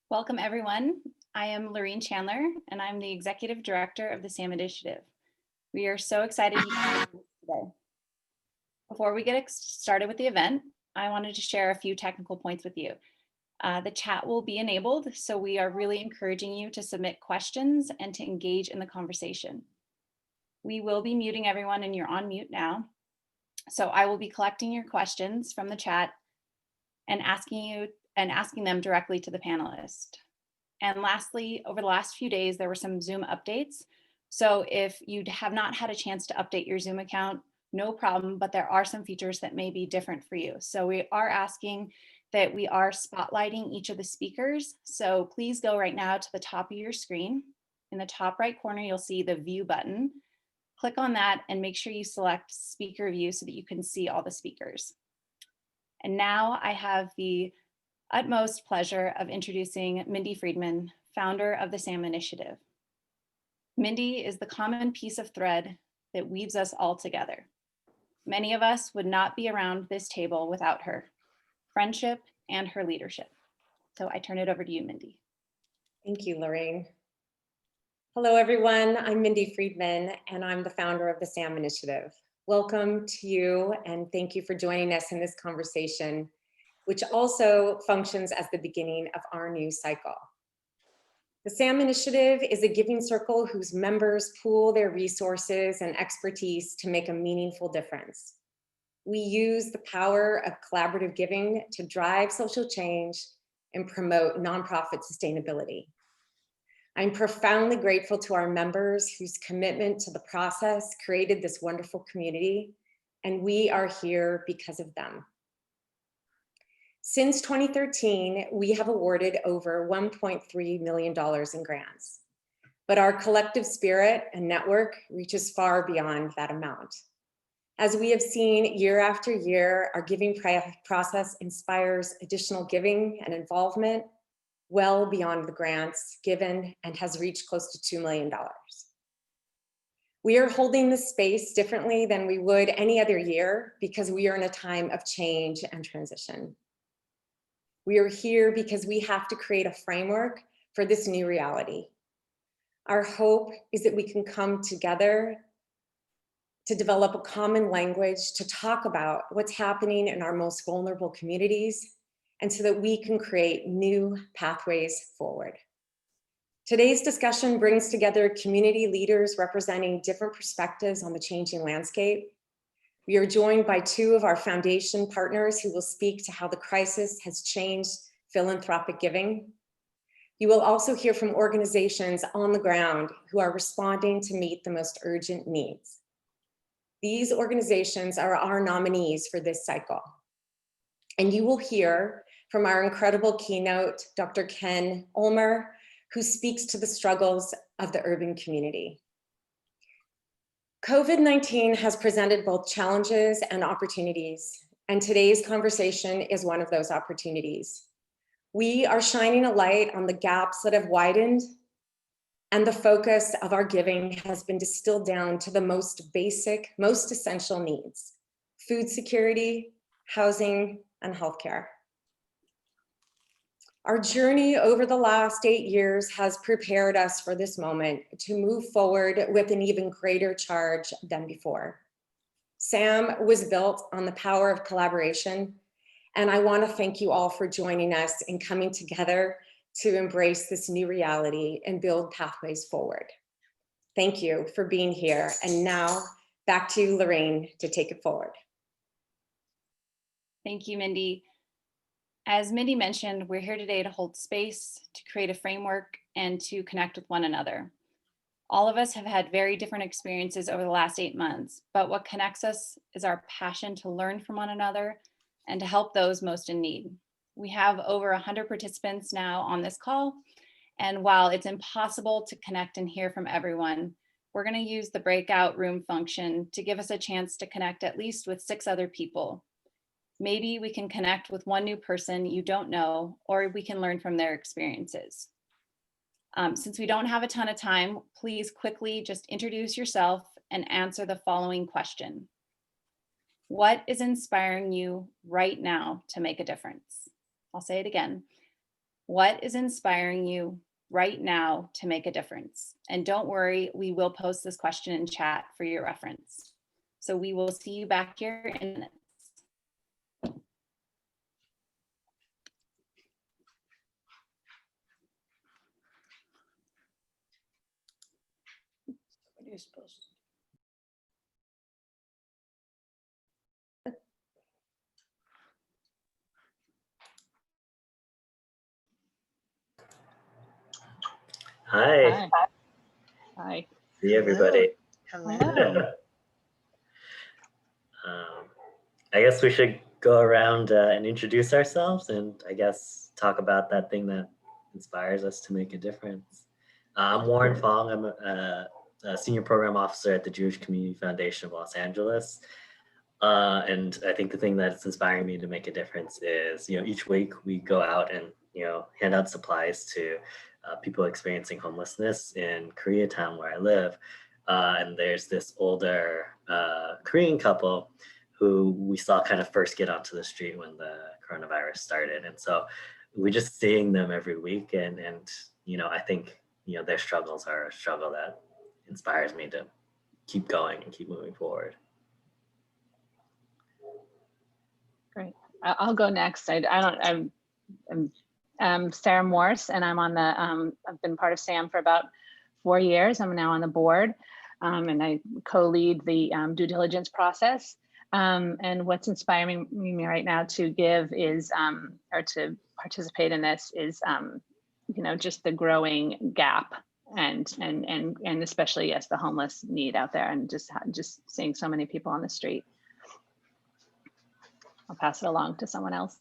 Welcome, everyone. I am Lorene Chandler, and I'm the Executive Director of the SAM Initiative. We are so excited you joined us today. Before we get started with the event, I wanted to share a few technical points with you. The chat will be enabled, so we are really encouraging you to submit questions and to engage in the conversation. We will be muting everyone, and you're on mute now. So I will be collecting your questions from the chat and asking them directly to the panelist. And lastly, over the last few days, there were some Zoom updates. So if you have not had a chance to update your Zoom account, no problem, but there are some features that may be different for you. So we are asking that we are spotlighting each of the speakers. So please go right now to the top of your screen. In the top right corner, you'll see the view button. Click on that and make sure you select speaker view so that you can see all the speakers. And now I have the utmost pleasure of introducing Mindy Friedman, founder of the SAM Initiative. Mindy is the common piece of thread that weaves us all together. Many of us would not be around this table without her friendship and her leadership. So I turn it over to you, Mindy. Thank you, Lorraine. Hello, everyone. I'm Mindy Friedman, and I'm the founder of the SAM Initiative. Welcome to you, and thank you for joining us in this conversation, which also functions as the beginning of our new cycle. The SAM Initiative is a giving circle whose members pool their resources and expertise to make a meaningful difference. We use the power of collaborative giving to drive social change and promote nonprofit sustainability. I'm profoundly grateful to our members whose commitment to the process created this wonderful community, and we are here because of them. Since 2013, we have awarded over $1.3 million in grants, but our collective spirit and network reaches far beyond that amount. As we have seen year after year, our giving process inspires additional giving and involvement well beyond the grants given and has reached close to $2 million. We are holding this space differently than we would any other year because we are in a time of change and transition. We are here because we have to create a framework for this new reality. Our hope is that we can come together to develop a common language to talk about what's happening in our most vulnerable communities, and so that we can create new pathways forward. Today's discussion brings together community leaders representing different perspectives on the changing landscape. We are joined by two of our foundation partners who will speak to how the crisis has changed philanthropic giving. You will also hear from organizations on the ground who are responding to meet the most urgent needs. These organizations are our nominees for this cycle. And you will hear from our incredible keynote, Dr. Ken Ulmer, who speaks to the struggles of the urban community. COVID-19 has presented both challenges and opportunities, and today's conversation is one of those opportunities. We are shining a light on the gaps that have widened, and the focus of our giving has been distilled down to the most basic, most essential needs: food security, housing, and healthcare. Our journey over the last 8 years has prepared us for this moment to move forward with an even greater charge than before. SAM was built on the power of collaboration, and I want to thank you all for joining us in coming together to embrace this new reality and build pathways forward. Thank you for being here, and now back to you, Lorraine, to take it forward. Thank you, Mindy. As Mindy mentioned, we're here today to hold space, to create a framework, and to connect with one another. All of us have had very different experiences over the last 8 months, but what connects us is our passion to learn from one another and to help those most in need. We have over 100 participants now on this call, and while it's impossible to connect and hear from everyone, we're going to use the breakout room function to give us a chance to connect at least with 6 other people. Maybe we can connect with one new person you don't know, or we can learn from their experiences. Since we don't have a ton of time, please quickly just introduce yourself and answer the following question. What is inspiring you right now to make a difference? I'll say it again. What is inspiring you right now to make a difference? And don't worry, we will post this question in chat for your reference. So we will see you back here in minutes. What are you supposed to? Hi. Hi. Hi. See everybody. Hello. I guess we should go around and introduce ourselves and I guess talk about that thing that inspires us to make a difference. I'm Warren Fong. I'm a senior program officer at the Jewish Community Foundation of Los Angeles. And I think the thing that's inspiring me to make a difference is, each week we go out and, hand out supplies to people experiencing homelessness in Koreatown where I live. And there's this older Korean couple who we saw kind of first get onto the street when the coronavirus started. And so we're just seeing them every week. And I think, their struggles are a struggle that inspires me to keep going and keep moving forward. Great. I'll go next. I'm Sarah Morse, and I'm on the. I've been part of SAM for about 4 years. I'm now on the board, and I co-lead the due diligence process. And what's inspiring me right now to give is, or to participate in this is, just the growing gap, and especially yes, the homeless need out there, and just seeing so many people on the street. I'll pass it along to someone else.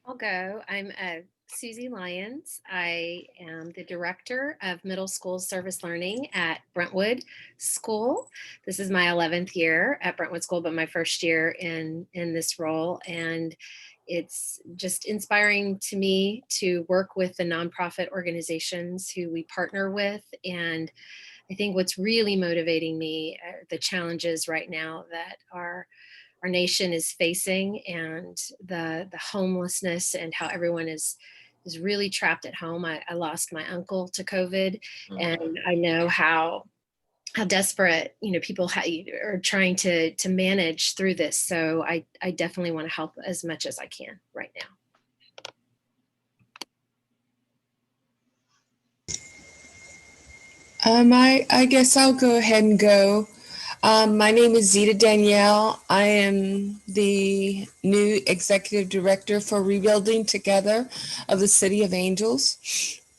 I'll go. I'm Susie Lyons. I am the director of middle school service learning at Brentwood School. This is my 11th year at Brentwood School, but my first year in this role. And it's just inspiring to me to work with the nonprofit organizations who we partner with. And I think what's really motivating me are the challenges right now that our nation is facing, and the homelessness, and how everyone is really trapped at home. I lost my uncle to COVID, and I know how desperate people are trying to manage through this. So I definitely want to help as much as I can right now. I guess I'll go ahead and go. My name is Zita Danielle. I am the new executive director for Rebuilding Together of the City of Angels.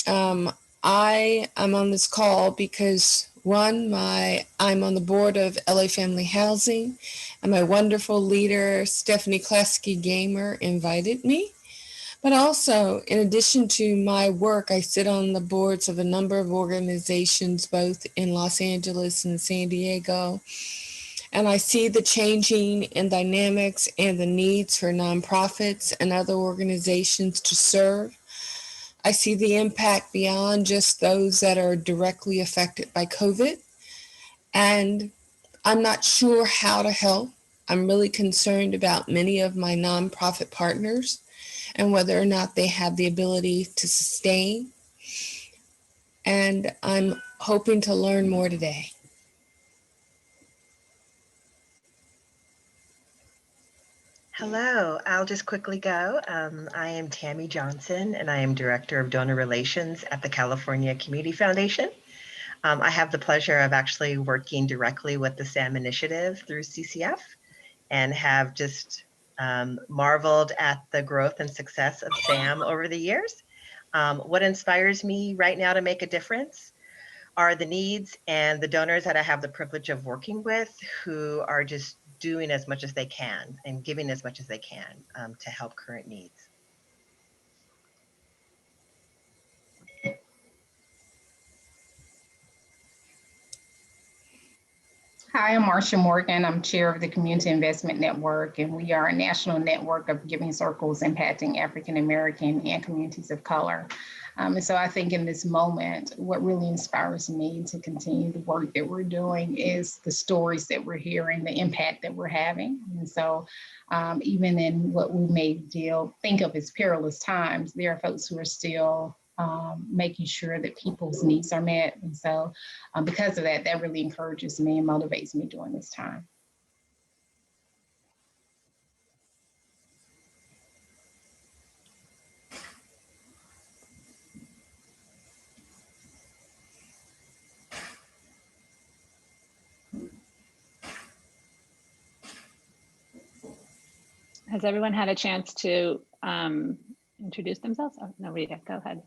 I am on this call because I'm on the board of LA Family Housing, and my wonderful leader, Stephanie Klasky Gamer, invited me. But also, in addition to my work, I sit on the boards of a number of organizations, both in Los Angeles and San Diego. And I see the changing in dynamics and the needs for nonprofits and other organizations to serve. I see the impact beyond just those that are directly affected by COVID. And I'm not sure how to help. I'm really concerned about many of my nonprofit partners and whether or not they have the ability to sustain. And I'm hoping to learn more today. Hello, I'll just quickly go. I am Tammy Johnson, and I am Director of Donor Relations at the California Community Foundation. I have the pleasure of actually working directly with the SAM initiative through CCF, and have just marveled at the growth and success of SAM over the years. What inspires me right now to make a difference are the needs and the donors that I have the privilege of working with, who are just doing as much as they can and giving as much as they can to help current needs. Hi, I'm Marcia Morgan. I'm chair of the Community Investment Network, and we are a national network of giving circles impacting African American and communities of color. And so I think in this moment, what really inspires me to continue the work that we're doing is the stories that we're hearing, the impact that we're having. And so even in what we may think of as perilous times, there are folks who are still making sure that people's needs are met. And so because of that, that really encourages me and motivates me during this time. Has everyone had a chance to introduce themselves? Oh, no, Rita, go ahead.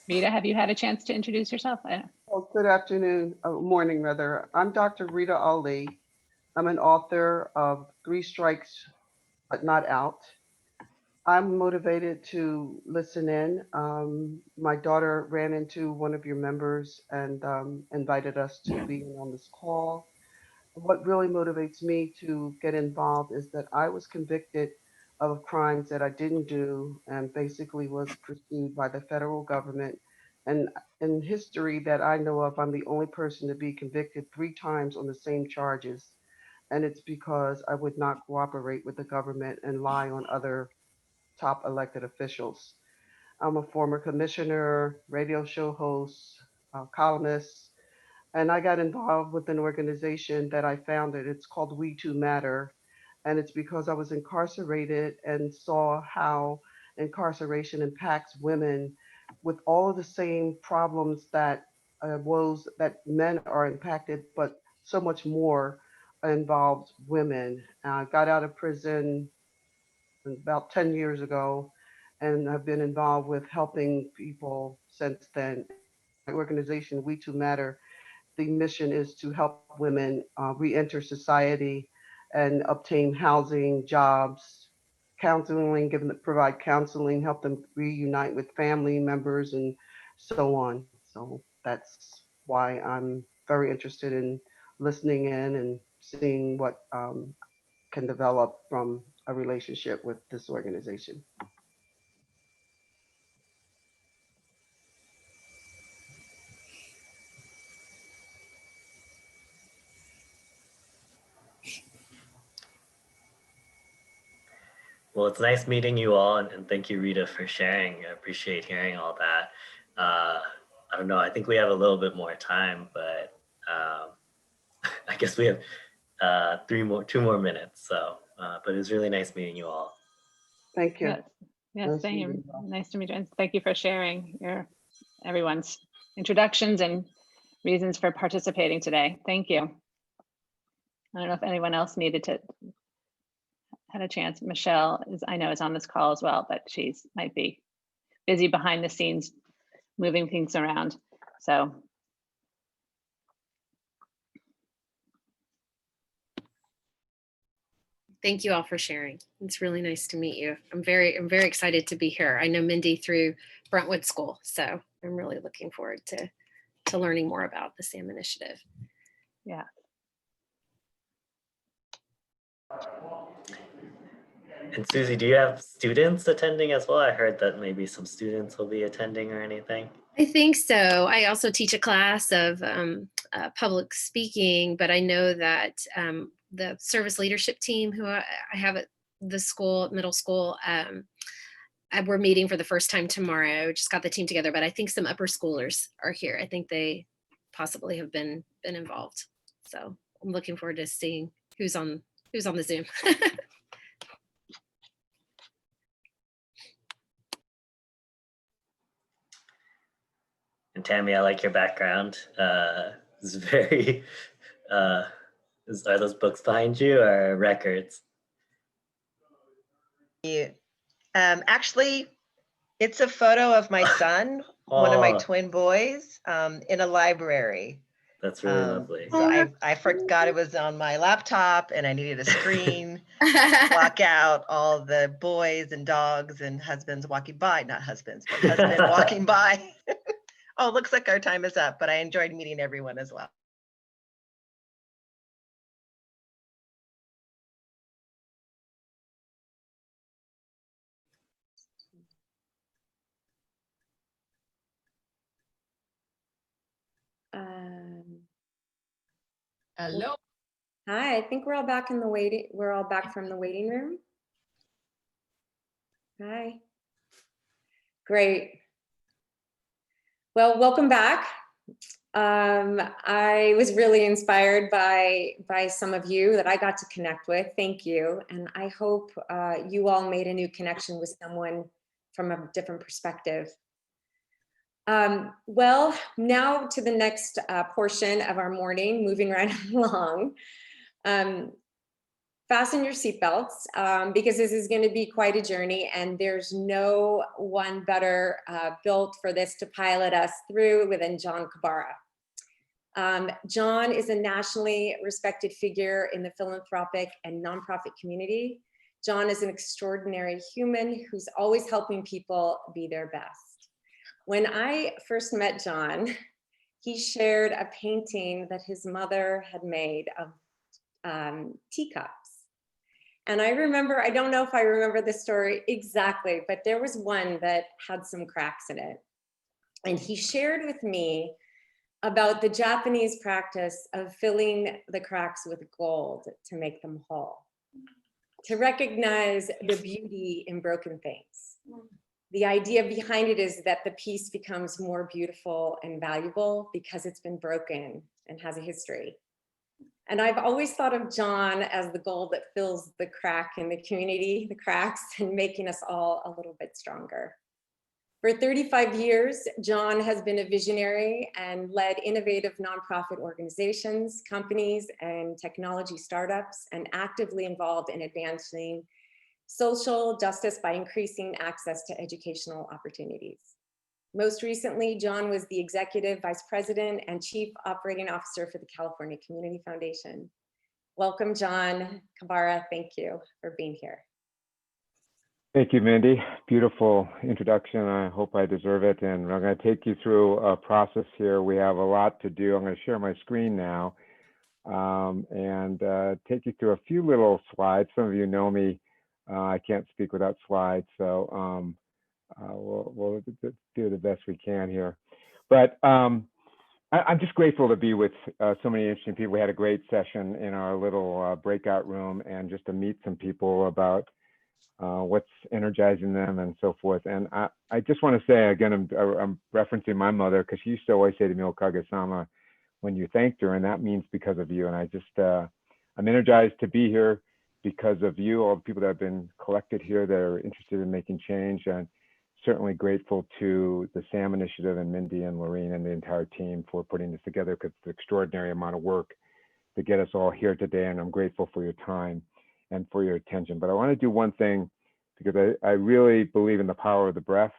Rita, have you had a chance to introduce yourself? Well, good afternoon, morning rather. I'm Dr. Rita Ali. I'm an author of Three Strikes But Not Out. I'm motivated to listen in. My daughter ran into one of your members and invited us to be on this call. What really motivates me to get involved is that I was convicted of crimes that I didn't do and basically was pursued by the federal government. And in history that I know of, I'm the only person to be convicted 3 times on the same charges. And it's because I would not cooperate with the government and lie on other top elected officials. I'm a former commissioner, radio show host, columnist, and I got involved with an organization that I founded. It's called We Too Matter. And it's because I was incarcerated and saw how incarceration impacts women with all of the same problems that woes that men are impacted, but so much more involves women. I got out of prison about 10 years ago and I've been involved with helping people since then. My organization, We Too Matter, the mission is to help women re-enter society and obtain housing, jobs, counseling, provide counseling, help them reunite with family members and so on. So that's why I'm very interested in listening in and seeing what can develop from a relationship with this organization. Well, it's nice meeting you all, and thank you, Rita, for sharing. I appreciate hearing all that. I don't know, I think we have a little bit more time, but I guess we have 2 more minutes. So, but it was really nice meeting you all. Thank you. Yes, yes, Nice to meet same. you all. Nice to meet you. And thank you for sharing everyone's introductions and reasons for participating today. Thank you. I don't know if anyone else had a chance. Michelle I know is on this call as well, but she's might be busy behind the scenes moving things around. So Thank you all for sharing. It's really nice to meet you. I'm very excited to be here. I know Mindy through Brentwood School, so I'm really looking forward to learning more about the SAM initiative. yeah. And Susie, do you have students attending as well? I heard that maybe some students will be attending or anything. I think so. I also teach a class of public speaking, but I know that the service leadership team who I have at the school, middle school, we're meeting for the first time tomorrow. Just got the team together, but I think some upper schoolers are here. I think they possibly have been involved. So I'm looking forward to seeing who's on the Zoom. And Tammy, I like your background. It's very, are those books behind you or records? Yeah. Actually, it's a photo of my son, one of my Oh, twin boys, in a library. that's really lovely. So I forgot it was on my laptop and I needed a screen to block out all the boys and dogs and husbands walking by, not husbands, but husband walking by. Oh, looks like our time is up, but I enjoyed meeting everyone as well. Hello. Hi, I think we're all back we're all back from the waiting room. Hi. Great. Well, welcome back. I was really inspired by some of you that I got to connect with. Thank you. And I hope you all made a new connection with someone from a different perspective. Well, now to the next portion of our morning, moving right along. Fasten your seatbelts because this is going to be quite a journey, and there's no one better built for this to pilot us through than John Kabara. John is a nationally respected figure in the philanthropic and nonprofit community. John is an extraordinary human who's always helping people be their best. When I first met John, he shared a painting that his mother had made of teacups. And I remember, I don't know if I remember the story exactly, but there was one that had some cracks in it. And he shared with me about the Japanese practice of filling the cracks with gold to make them whole, to recognize the beauty in broken things. The idea behind it is that the piece becomes more beautiful and valuable because it's been broken and has a history. And I've always thought of John as the gold that fills the crack in the community, the cracks, and making us all a little bit stronger. For 35 years, John has been a visionary and led innovative nonprofit organizations, companies, and technology startups, and actively involved in advancing social justice by increasing access to educational opportunities. Most recently, John was the Executive Vice President and Chief Operating Officer for the California Community Foundation. Welcome, John Kabara. Thank you for being here. Thank you, Mindy. Beautiful introduction. I hope I deserve it. And I'm going to take you through a process here. We have a lot to do. I'm going to share my screen now and take you through a few little slides. Some of you know me. I can't speak without slides. So we'll do the best we can here. But I'm just grateful to be with so many interesting people. We had a great session in our little breakout room and just to meet some people about what's energizing them and so forth. And I just want to say, again, I'm referencing my mother because she used to always say to me, "Okage-sama," when you thanked her, and that means because of you. And I just, I'm energized to be here because of you, all the people that have been collected here that are interested in making change, and certainly grateful to the SAM Initiative and Mindy and Lorene and the entire team for putting this together, because it's an extraordinary amount of work to get us all here today. And I'm grateful for your time and for your attention. But I want to do one thing, because I really believe in the power of the breath.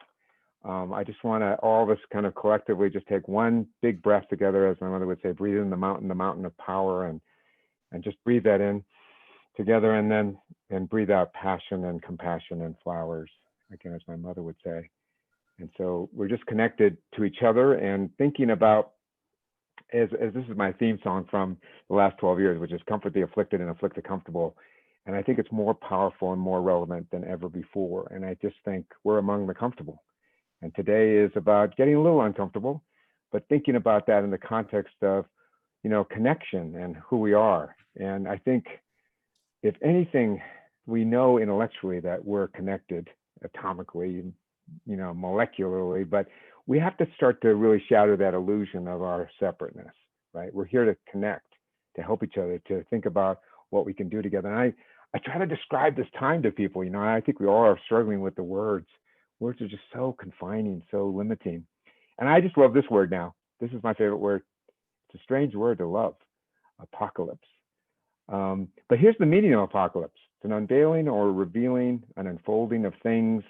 I just want to, all of us kind of collectively just take one big breath together, as my mother would say, breathe in the mountain of power, and just breathe that in together, and breathe out passion and compassion and flowers, again, as my mother would say. And so we're just connected to each other and thinking about, as this is my theme song from the last 12 years, which is comfort the afflicted and afflict the comfortable. And I think it's more powerful and more relevant than ever before. And I just think we're among the comfortable. And today is about getting a little uncomfortable, but thinking about that in the context of, connection and who we are. And I think, if anything, we know intellectually that we're connected atomically, molecularly, but we have to start to really shatter that illusion of our separateness, right? We're here to connect, to help each other, to think about what we can do together. And I try to describe this time to people. I think we all are struggling with the words. Words are just so confining, so limiting. And I just love this word now. This is my favorite word. It's a strange word to love, apocalypse. But here's the meaning of apocalypse. It's an unveiling or revealing, an unfolding of things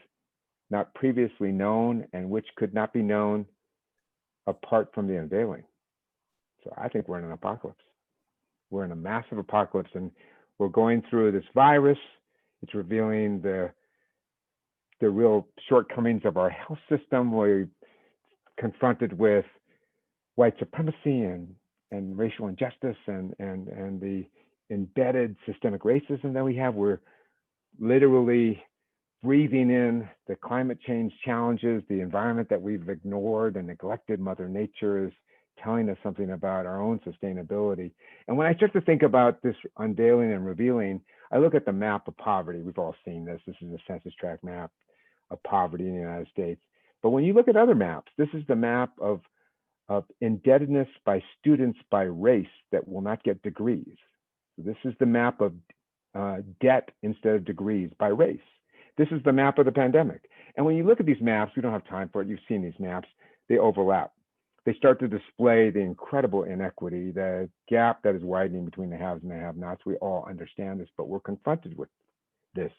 not previously known and which could not be known apart from the unveiling. So I think we're in an apocalypse. We're in a massive apocalypse, and we're going through this virus. It's revealing the real shortcomings of our health system. We're confronted with white supremacy and racial injustice and the embedded systemic racism that we have. We're literally breathing in the climate change challenges, the environment that we've ignored and neglected. Mother Nature is telling us something about our own sustainability. And when I start to think about this unveiling and revealing, I look at the map of poverty. We've all seen this. This is a census tract map of poverty in the United States. But when you look at other maps, this is the map of indebtedness by students by race that will not get degrees. So this is the map of debt instead of degrees by race. This is the map of the pandemic. And when you look at these maps, we don't have time for it. You've seen these maps. They overlap. They start to display the incredible inequity, the gap that is widening between the haves and the have-nots. We all understand this, but we're confronted with this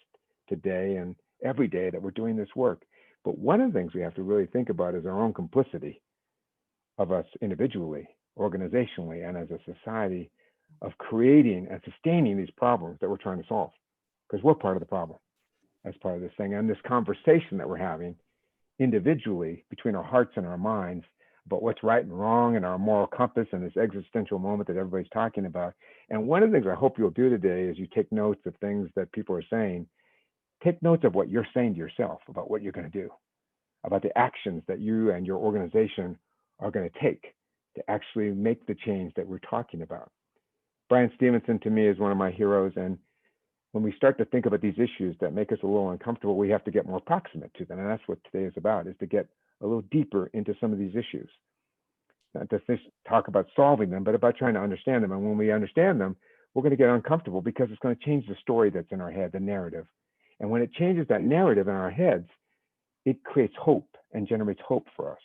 today and every day that we're doing this work. But one of the things we have to really think about is our own complicity of us individually, organizationally, and as a society of creating and sustaining these problems that we're trying to solve, because we're part of the problem as part of this thing. And this conversation that we're having individually between our hearts and our minds about what's right and wrong and our moral compass and this existential moment that everybody's talking about. And one of the things I hope you'll do today is you take notes of things that people are saying. Take notes of what you're saying to yourself about what you're going to do, about the actions that you and your organization are going to take to actually make the change that we're talking about. Brian Stevenson, to me, is one of my heroes. And when we start to think about these issues that make us a little uncomfortable, we have to get more proximate to them. And that's what today is about, is to get a little deeper into some of these issues. Not to just talk about solving them, but about trying to understand them. And when we understand them, we're going to get uncomfortable because it's going to change the story that's in our head, the narrative. And when it changes that narrative in our heads, it creates hope and generates hope for us.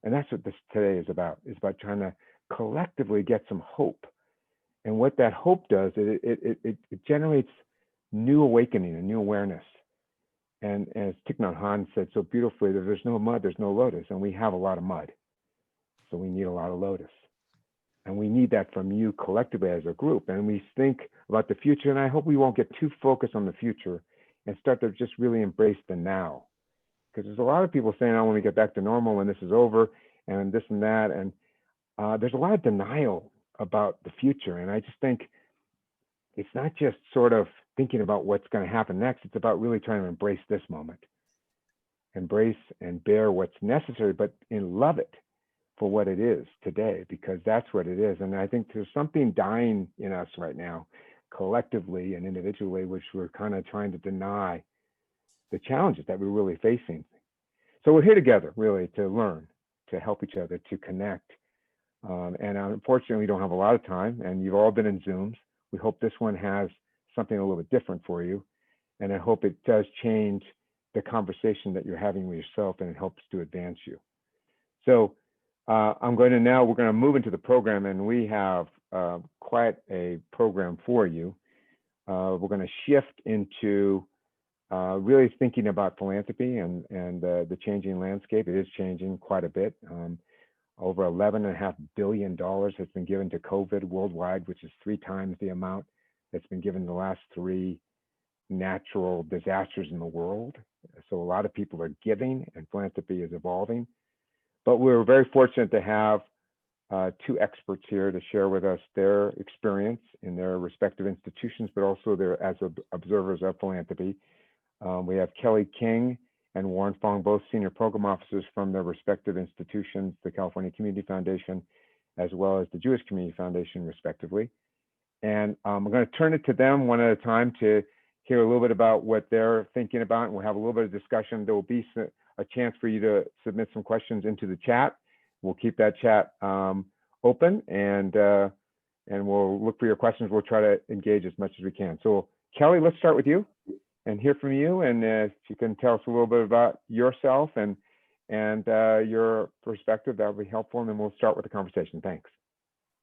And that's what this today is about trying to collectively get some hope. And what that hope does, it generates new awakening and new awareness. And as Thich Nhat Hanh said so beautifully, that there's no mud, there's no lotus, and we have a lot of mud. So we need a lot of lotus. And we need that from you collectively as a group. And we think about the future, and I hope we won't get too focused on the future and start to just really embrace the now. Because there's a lot of people saying, oh, when we get back to normal, when this is over, and this and that. And there's a lot of denial about the future. And I just think it's not just sort of thinking about what's going to happen next. It's about really trying to embrace this moment. Embrace and bear what's necessary, but love it for what it is today, because that's what it is. And I think there's something dying in us right now, collectively and individually, which we're kind of trying to deny the challenges that we're really facing. So we're here together really to learn, to help each other, to connect. And unfortunately, we don't have a lot of time, and you've all been in Zooms. We hope this one has something a little bit different for you. And I hope it does change the conversation that you're having with yourself, and it helps to advance you. So we're going to move into the program, and we have quite a program for you. We're going to shift into really thinking about philanthropy and the changing landscape. It is changing quite a bit. Over $11.5 billion has been given to COVID worldwide, which is 3 times the amount that's been given the last 3 natural disasters in the world. So a lot of people are giving, and philanthropy is evolving. But we're very fortunate to have 2 experts here to share with us their experience in their respective institutions, but also as observers of philanthropy. We have Kelly King and Warren Fong, both senior program officers from their respective institutions, the California Community Foundation, as well as the Jewish Community Foundation, respectively. And we're going to turn it to them one at a time to hear a little bit about what they're thinking about, and we'll have a little bit of discussion. There will be a chance for you to submit some questions into the chat. We'll keep that chat open, and we'll look for your questions. We'll try to engage as much as we can. So Kelly, let's start with you and hear from you. And if you can tell us a little bit about yourself and your perspective, that would be helpful. And then we'll start with the conversation. Thanks.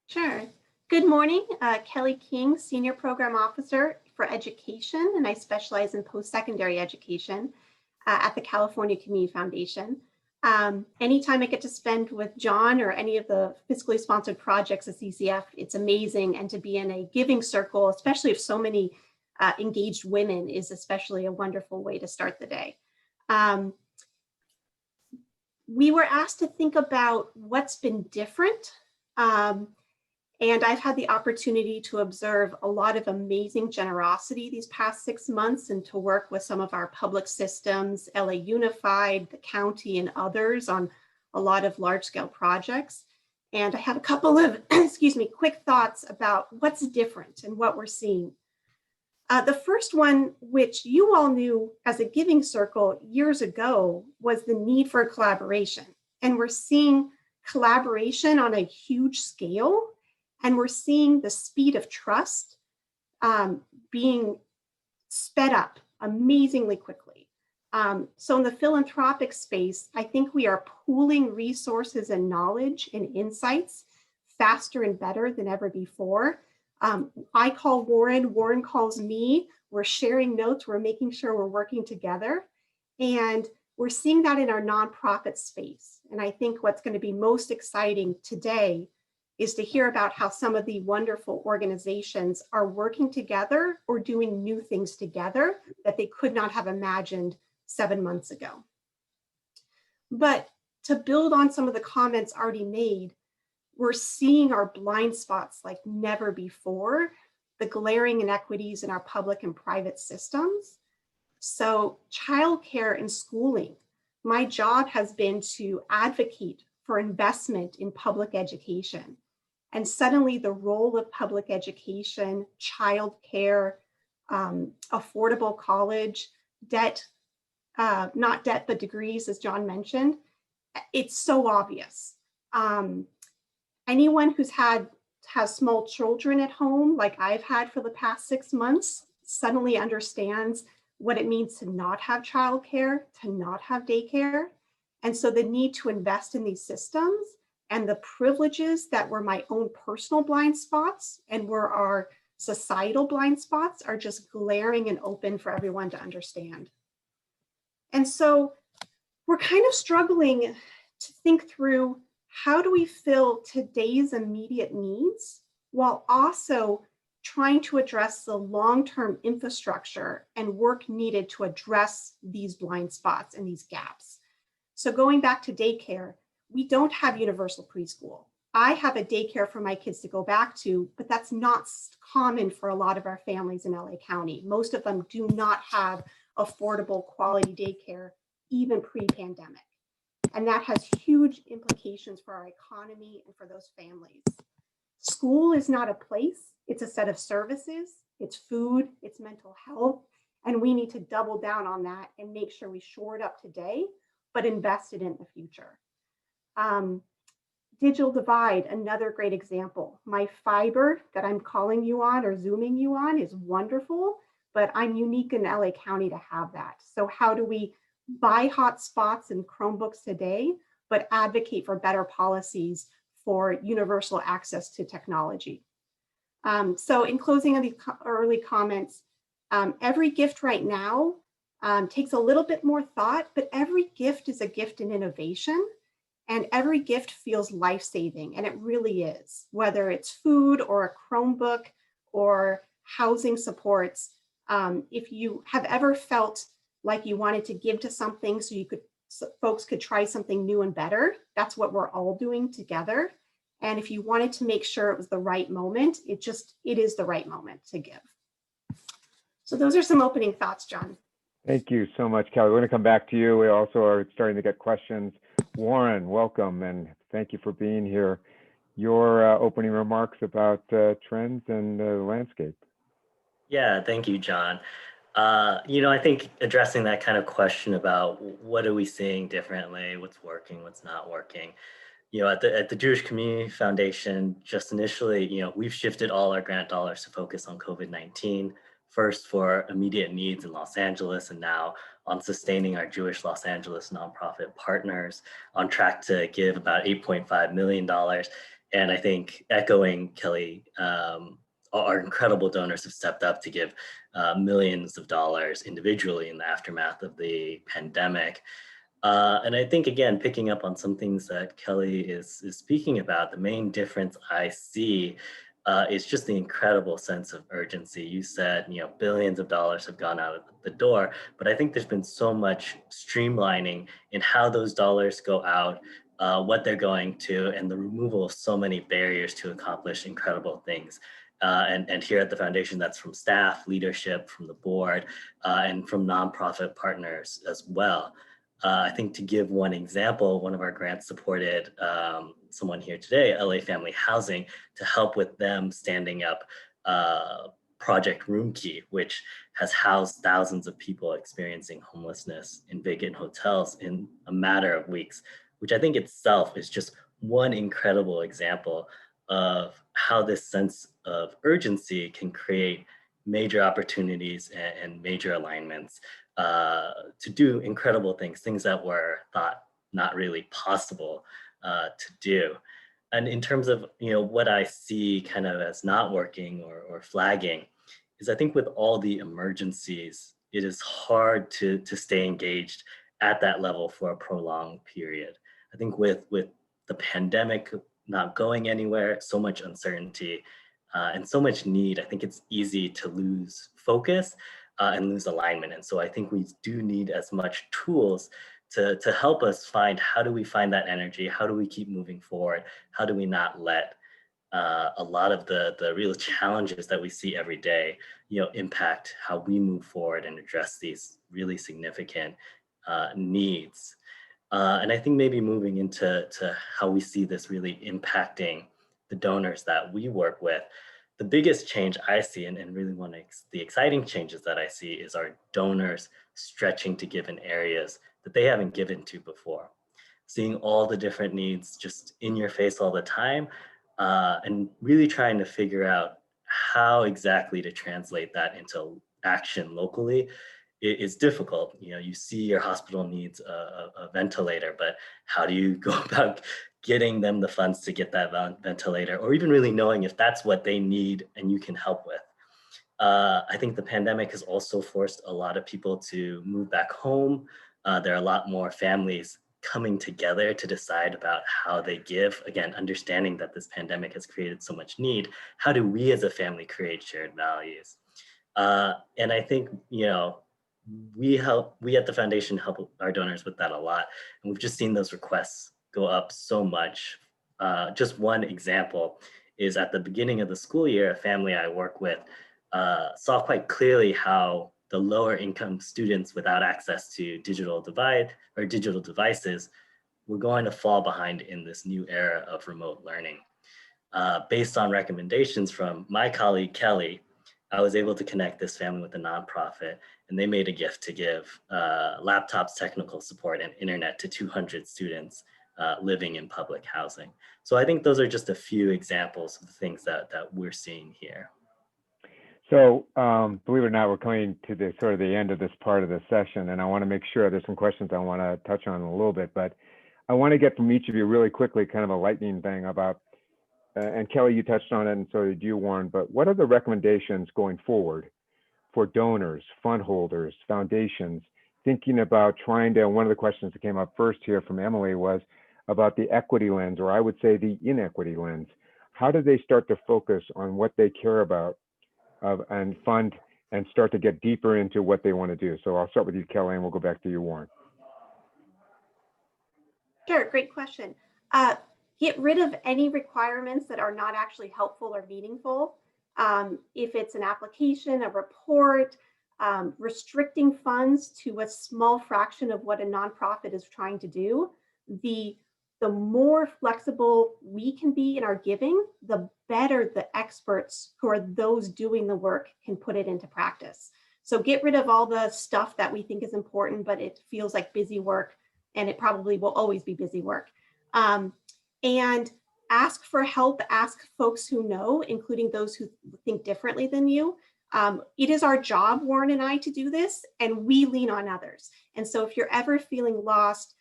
Sure. Good morning. Kelly King, Senior Program Officer for Education, and I specialize in post-secondary education at the California Community Foundation. Anytime I get to spend with John or any of the fiscally sponsored projects at CCF, it's amazing. And to be in a giving circle, especially of so many engaged women, is especially a wonderful way to start the day. We were asked to think about what's been different. And I've had the opportunity to observe a lot of amazing generosity these past 6 months, and to work with some of our public systems, LA Unified, the county, and others on a lot of large scale projects. And I have a couple of, excuse me, quick thoughts about what's different and what we're seeing. The first one, which you all knew as a giving circle years ago, was the need for collaboration. And we're seeing collaboration on a huge scale. And we're seeing the speed of trust being sped up amazingly quickly. So in the philanthropic space, I think we are pooling resources and knowledge and insights faster and better than ever before. I call Warren, Warren calls me. We're sharing notes, we're making sure we're working together. And we're seeing that in our nonprofit space. And I think what's going to be most exciting today is to hear about how some of the wonderful organizations are working together or doing new things together that they could not have imagined 7 months ago. But to build on some of the comments already made, we're seeing our blind spots like never before, the glaring inequities in our public and private systems. So childcare and schooling, my job has been to advocate for investment in public education. And suddenly the role of public education, childcare, affordable college, debt, not debt, but degrees, as John mentioned, it's so obvious. Anyone who's has small children at home, like I've had for the past 6 months, suddenly understands what it means to not have childcare, to not have daycare. And so the need to invest in these systems and the privileges that were my own personal blind spots and were our societal blind spots are just glaring and open for everyone to understand. And so we're kind of struggling to think through, how do we fill today's immediate needs while also trying to address the long-term infrastructure and work needed to address these blind spots and these gaps? So going back to daycare, we don't have universal preschool. I have a daycare for my kids to go back to, but that's not common for a lot of our families in LA County. Most of them do not have affordable quality daycare, even pre-pandemic. And that has huge implications for our economy and for those families. School is not a place, it's a set of services, it's food, it's mental health, and we need to double down on that and make sure we shore it up today, but invest it in the future. Digital divide, another great example. My fiber that I'm calling you on or Zooming you on is wonderful, but I'm unique in LA County to have that. So how do we buy hotspots and Chromebooks today, but advocate for better policies for universal access to technology? So in closing of the early comments, every gift right now takes a little bit more thought, but every gift is a gift in innovation. And every gift feels life-saving, and it really is, whether it's food or a Chromebook or housing supports. If you have ever felt like you wanted to give to something so folks could try something new and better, that's what we're all doing together. And if you wanted to make sure it was the right moment, it is the right moment to give. So those are some opening thoughts, John. Thank you so much, Kelly. We're going to come back to you. We also are starting to get questions. Warren, welcome, and thank you for being here. Your opening remarks about trends and the landscape. Yeah, thank you, John. I think addressing that kind of question about what are we seeing differently, what's working, what's not working. At the Jewish Community Foundation, just initially, we've shifted all our grant dollars to focus on COVID-19, first for immediate needs in Los Angeles, and now on sustaining our Jewish Los Angeles nonprofit partners, on track to give about $8.5 million. And I think, echoing Kelly, our incredible donors have stepped up to give millions of dollars individually in the aftermath of the pandemic. And I think, again, picking up on some things that Kelly is speaking about, the main difference I see is just the incredible sense of urgency. You said, billions of dollars have gone out of the door, but I think there's been so much streamlining in how those dollars go out, what they're going to, and the removal of so many barriers to accomplish incredible things. And here at the foundation, that's from staff, leadership, from the board, and from nonprofit partners as well. I think to give one example, one of our grants supported someone here today, LA Family Housing, to help with them standing up Project Room Key, which has housed thousands of people experiencing homelessness in vacant hotels in a matter of weeks, which I think itself is just one incredible example of how this sense of urgency can create major opportunities and major alignments to do incredible things, things that were thought not really possible to do. And in terms of what I see kind of as not working or flagging, is I think with all the emergencies, it is hard to stay engaged at that level for a prolonged period. I think with the pandemic not going anywhere, so much uncertainty and so much need, I think it's easy to lose focus and lose alignment. And so I think we do need as much tools to help us find, how do we find that energy? How do we keep moving forward? How do we not let a lot of the real challenges that we see every day, impact how we move forward and address these really significant needs? And I think maybe moving into how we see this really impacting the donors that we work with, the biggest change I see, and really one of the exciting changes that I see, is our donors stretching to give in areas that they haven't given to before. Seeing all the different needs just in your face all the time, and really trying to figure out how exactly to translate that into action locally is difficult. You see your hospital needs a ventilator, but how do you go about getting them the funds to get that ventilator, or even really knowing if that's what they need and you can help with? I think the pandemic has also forced a lot of people to move back home. There are a lot more families coming together to decide about how they give. Again, understanding that this pandemic has created so much need, how do we as a family create shared values? And I think, we at the foundation help our donors with that a lot. And we've just seen those requests go up so much. Just one example is at the beginning of the school year, a family I work with saw quite clearly how the lower income students without access to digital devices were going to fall behind in this new era of remote learning. Based on recommendations from my colleague, Kelly, I was able to connect this family with a nonprofit, and they made a gift to give laptops, technical support, and internet to 200 students living in public housing. So I think those are just a few examples of the things that we're seeing here. So believe it or not, we're coming to the sort of the end of this part of the session, and I want to make sure there's some questions I want to touch on a little bit, but I want to get from each of you really quickly kind of a lightning thing about, and Kelly, you touched on it, and so did you, Warren, but what are the recommendations going forward for donors, fund holders, foundations, thinking about trying to, one of the questions that came up first here from Emily was about the equity lens, or I would say the inequity lens. How do they start to focus on what they care about and fund and start to get deeper into what they want to do? So I'll start with you, Kelly, and we'll go back to you, Warren. Sure, great question. Get rid of any requirements that are not actually helpful or meaningful. If it's an application, a report, restricting funds to a small fraction of what a nonprofit is trying to do, the more flexible we can be in our giving, the better the experts who are those doing the work can put it into practice. So get rid of all the stuff that we think is important, but it feels like busy work, and it probably will always be busy work. And ask for help, ask folks who know, including those who think differently than you. It is our job, Warren and I, to do this, and we lean on others. And so if you're ever feeling lost,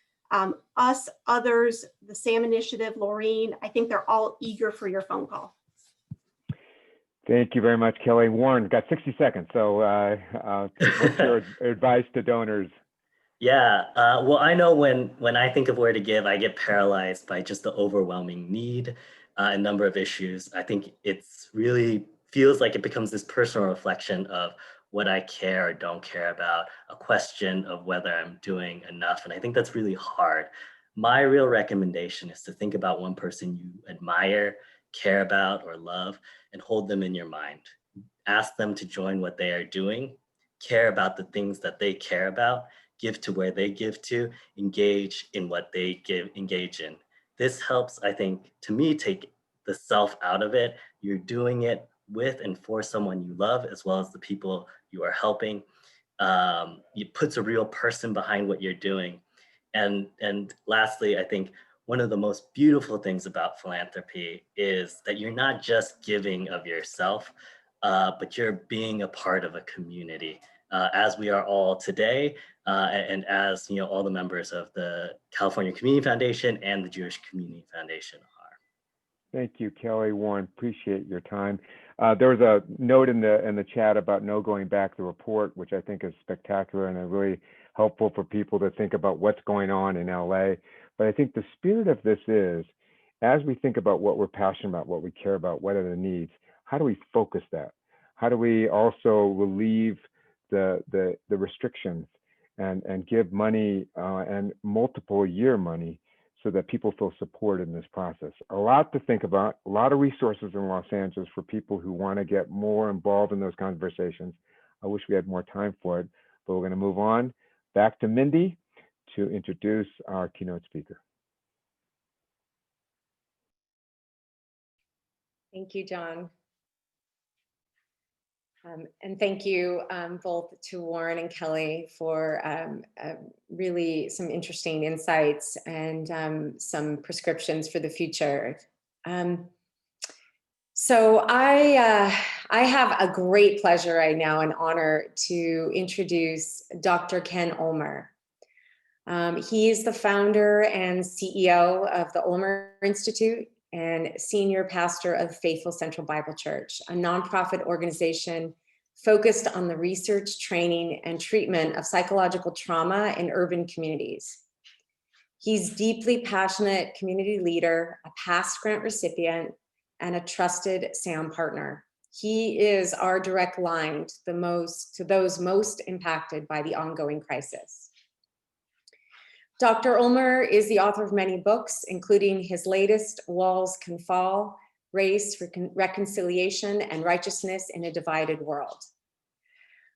us, others, the SAM Initiative, Laureen, I think they're all eager for your phone call. Thank you very much, Kelly. Warren, got 60 seconds. So what's your advice to donors? Yeah, well, I know when I think of where to give, I get paralyzed by just the overwhelming need and number of issues. I think it's really feels like it becomes this personal reflection of what I care or don't care about, a question of whether I'm doing enough. And I think that's really hard. My real recommendation is to think about one person you admire, care about, or love, and hold them in your mind. Ask them to join what they are doing, care about the things that they care about, give to where they give to, engage in what they engage in. This helps, I think, to me, take the self out of it. You're doing it with and for someone you love, as well as the people you are helping. It puts a real person behind what you're doing. And lastly, I think one of the most beautiful things about philanthropy is that you're not just giving of yourself, but you're being a part of a community, as we are all today, and as all the members of the California Community Foundation and the Jewish Community Foundation are. Thank you, Kelly. Warren, appreciate your time. There was a note in the chat about no going back the report, which I think is spectacular and really helpful for people to think about what's going on in LA. But I think the spirit of this is, as we think about what we're passionate about, what we care about, what are the needs, how do we focus that? How do we also relieve the restrictions and give money and multiple year money so that people feel supported in this process? A lot to think about, a lot of resources in Los Angeles for people who want to get more involved in those conversations. I wish we had more time for it, but we're going to move on. Back to Mindy to introduce our keynote speaker. Thank you, John. And thank you both to Warren and Kelly for really some interesting insights and some prescriptions for the future. So I have a great pleasure right now and honor to introduce Dr. Ken Ulmer. He is the founder and CEO of the Ulmer Institute and senior pastor of Faithful Central Bible Church, a nonprofit organization focused on the research, training, and treatment of psychological trauma in urban communities. He's deeply passionate community leader, a past grant recipient, and a trusted SAM partner. He is our direct line to those most impacted by the ongoing crisis. Dr. Ulmer is the author of many books, including his latest, Walls Can Fall, Race, Reconciliation, and Righteousness in a Divided World.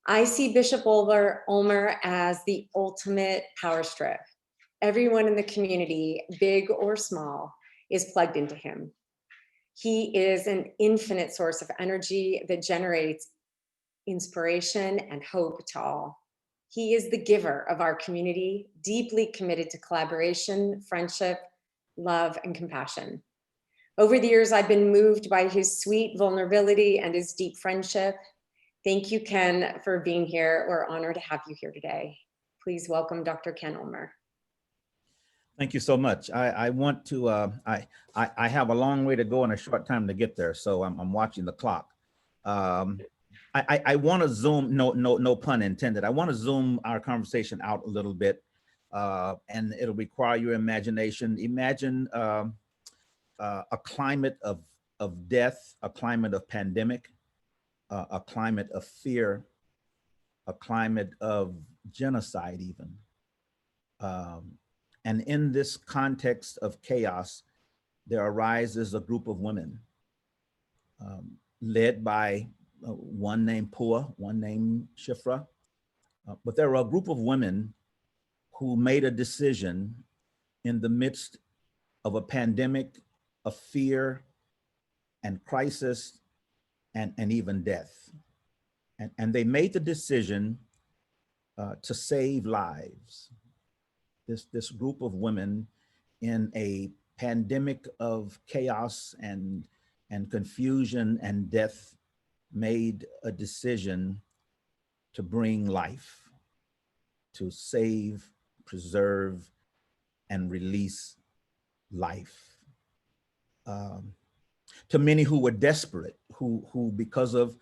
I see Bishop Ulmer as the ultimate power strip. Everyone in the community, big or small, is plugged into him. He is an infinite source of energy that generates inspiration and hope to all. He is the giver of our community, deeply committed to collaboration, friendship, love, and compassion. Over the years, I've been moved by his sweet vulnerability and his deep friendship. Thank you, Ken, for being here. We're honored to have you here today. Please welcome Dr. Ken Ulmer. Thank you so much. I want to, I have a long way to go and a short time to get there, so I'm watching the clock. I want to zoom, no pun intended. I want to zoom our conversation out a little bit, and it'll require your imagination. Imagine a climate of death, a climate of pandemic, a climate of fear, a climate of genocide even. And in this context of chaos, there arises a group of women led by one named Pua, one named Shifra. But there are a group of women who made a decision in the midst of a pandemic, of fear and crisis and even death. And they made the decision to save lives. This group of women in a pandemic of chaos and confusion and death made a decision to bring life, to save, preserve, and release life. To many who were desperate, who because of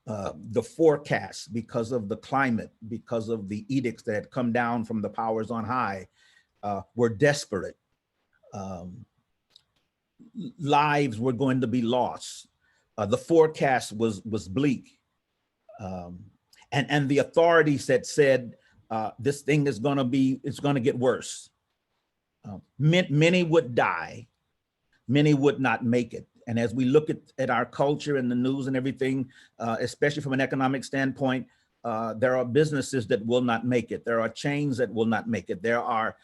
the forecast, because of the climate, because of the edicts that had come down from the powers on high, were desperate. Lives were going to be lost. The forecast was bleak. And the authorities that said, this thing is going to be, it's going to get worse. Many would die. Many would not make it. And as we look at our culture and the news and everything, especially from an economic standpoint, there are businesses that will not make it. There are chains that will not make it. There are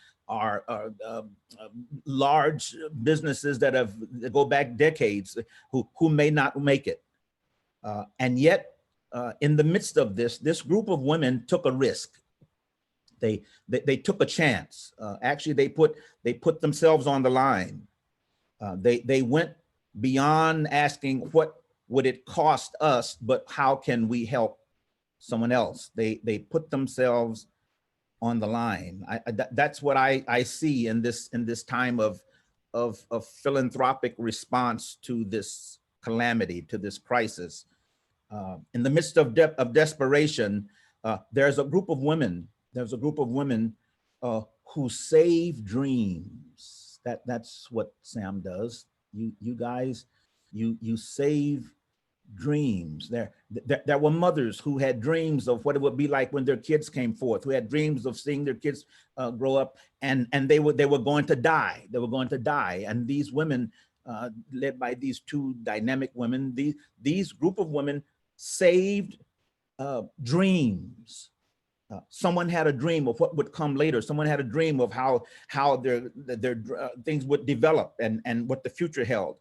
large businesses that go back decades who may not make it. And yet, in the midst of this group of women took a risk. They took a chance. Actually, they put themselves on the line. They went beyond asking what would it cost us, but how can we help someone else? They put themselves on the line. That's what I see in this time of philanthropic response to this calamity, to this crisis. In the midst of desperation, there's a group of women. There's a group of women who save dreams. That's what Sam does. You guys, you save dreams. There were mothers who had dreams of what it would be like when their kids came forth, who had dreams of seeing their kids grow up, and they were going to die. They were going to die. And these women, led by these two dynamic women, these group of women saved dreams. Someone had a dream of what would come later. Someone had a dream of how their things would develop and what the future held.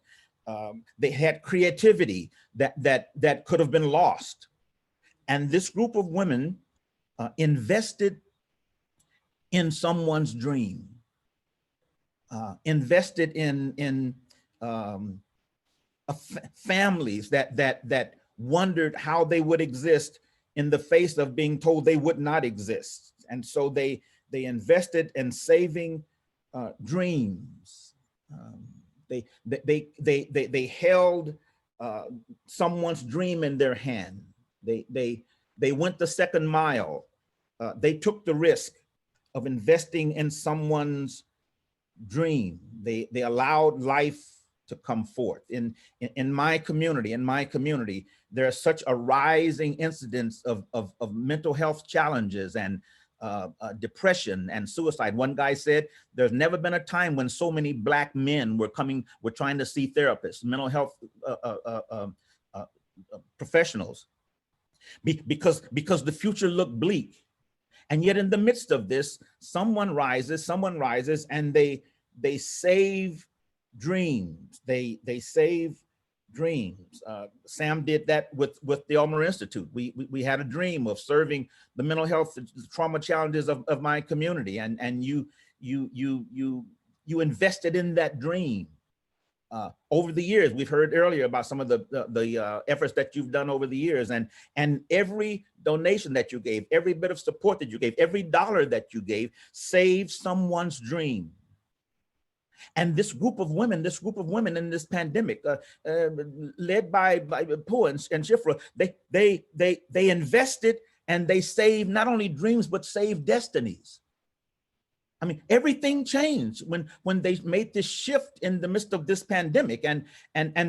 They had creativity that could have been lost. And this group of women invested in someone's dream, invested in families that wondered how they would exist in the face of being told they would not exist. And so they invested in saving dreams. They held someone's dream in their hand. They went the second mile. They took the risk of investing in someone's dream. They allowed life to come forth. In my community, there's such a rising incidence of mental health challenges and depression and suicide. One guy said, there's never been a time when so many Black men were trying to see therapists, mental health professionals, because the future looked bleak. And yet in the midst of this, someone rises and they save dreams. They save dreams. Sam did that with the Ulmer Institute. We had a dream of serving the mental health trauma challenges of my community, and you invested in that dream. Over the years, we've heard earlier about some of the efforts that you've done over the years, and every donation that you gave, every bit of support that you gave, every dollar that you gave saved someone's dream. And this group of women in this pandemic, led by Pua and Shifra, they invested and they saved not only dreams, but saved destinies. I mean, everything changed when they made this shift in the midst of this pandemic, and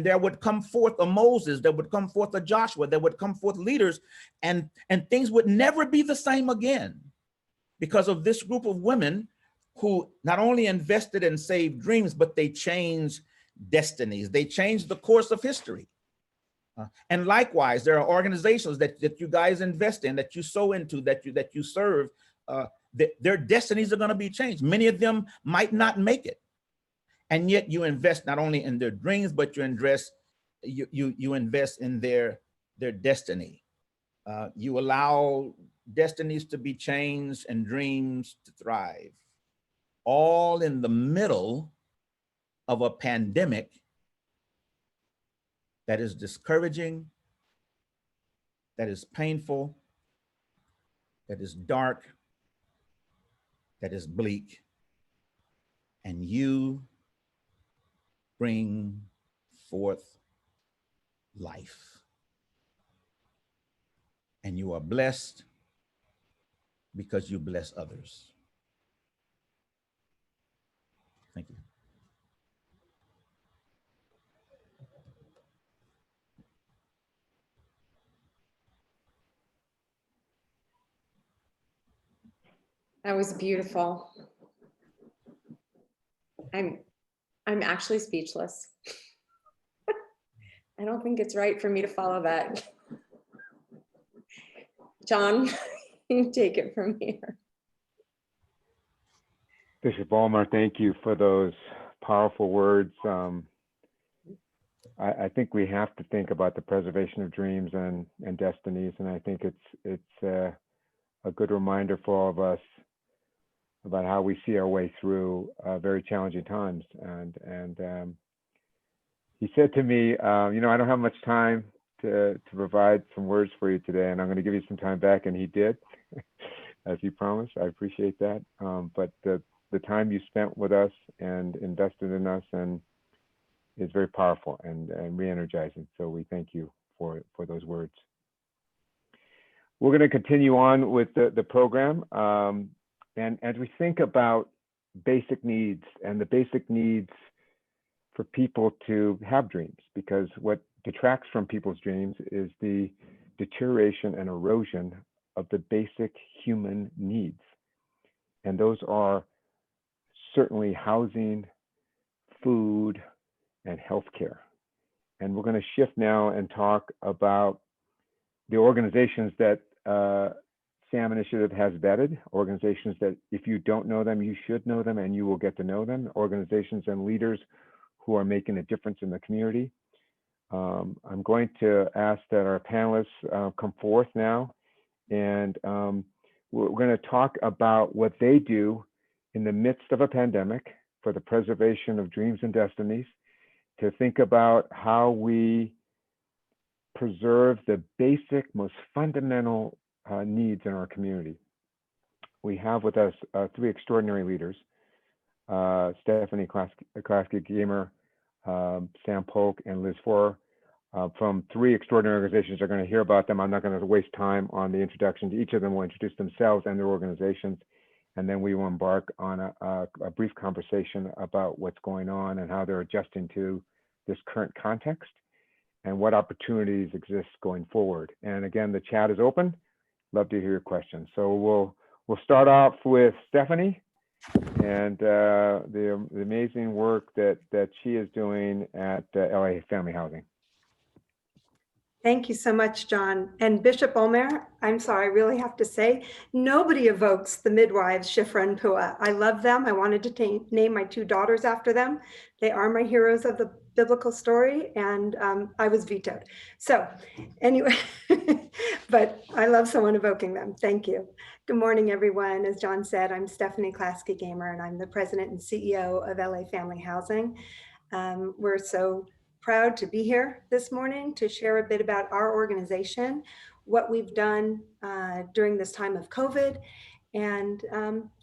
there would come forth a Moses, there would come forth a Joshua, there would come forth leaders, and things would never be the same again because of this group of women who not only invested and saved dreams, but they changed destinies. They changed the course of history. And likewise, there are organizations that you guys invest in, that you sow into, that you serve. Their destinies are going to be changed. Many of them might not make it, and yet you invest not only in their dreams, but you invest in their destiny. You allow destinies to be changed and dreams to thrive, all in the middle of a pandemic that is discouraging, that is painful, that is dark, that is bleak, and you bring forth life. And you are blessed because you bless others. Thank you. That was beautiful. I'm actually speechless. I don't think it's right for me to follow that. John, you take it from here. Bishop Ballmer, thank you for those powerful words. I think we have to think about the preservation of dreams and destinies, and I think it's a good reminder for all of us about how we see our way through very challenging times. And he said to me, you know, I don't have much time to provide some words for you today, and I'm going to give you some time back, and he did, as he promised. I appreciate that. But the time you spent with us and invested in us and is very powerful and re-energizing. So we thank you for those words. We're going to continue on with the program. And as we think about basic needs and the basic needs for people to have dreams, because what detracts from people's dreams is the deterioration and erosion of the basic human needs. And those are certainly housing, food, and healthcare. And we're going to shift now and talk about the organizations that SAM Initiative has vetted, organizations that if you don't know them, you should know them and you will get to know them, organizations and leaders who are making a difference in the community. I'm going to ask that our panelists come forth now, and we're going to talk about what they do in the midst of a pandemic for the preservation of dreams and destinies, to think about how we preserve the basic, most fundamental needs in our community. We have with us three extraordinary leaders, Stephanie Klasky-Gamer, Sam Polk, and Liz Forer, from three extraordinary organizations. Are going to hear about them. I'm not going to waste time on the introductions. Each of them will introduce themselves and their organizations, and then we will embark on a brief conversation about what's going on and how they're adjusting to this current context and what opportunities exist going forward. And again, the chat is open. Love to hear your questions. So we'll start off with Stephanie and the amazing work that she is doing at LA Family Housing. Thank you so much, John. And Bishop Ulmer, I'm sorry, I really have to say, nobody evokes the midwives, Shifra and Pua. I love them. I wanted to name my two daughters after them. They are my heroes of the biblical story, and I was vetoed. So anyway, but I love someone evoking them. Thank you. Good morning, everyone. As John said, I'm Stephanie Klasky-Gamer, and I'm the president and CEO of LA Family Housing. We're so proud to be here this morning to share a bit about our organization, what we've done during this time of COVID, and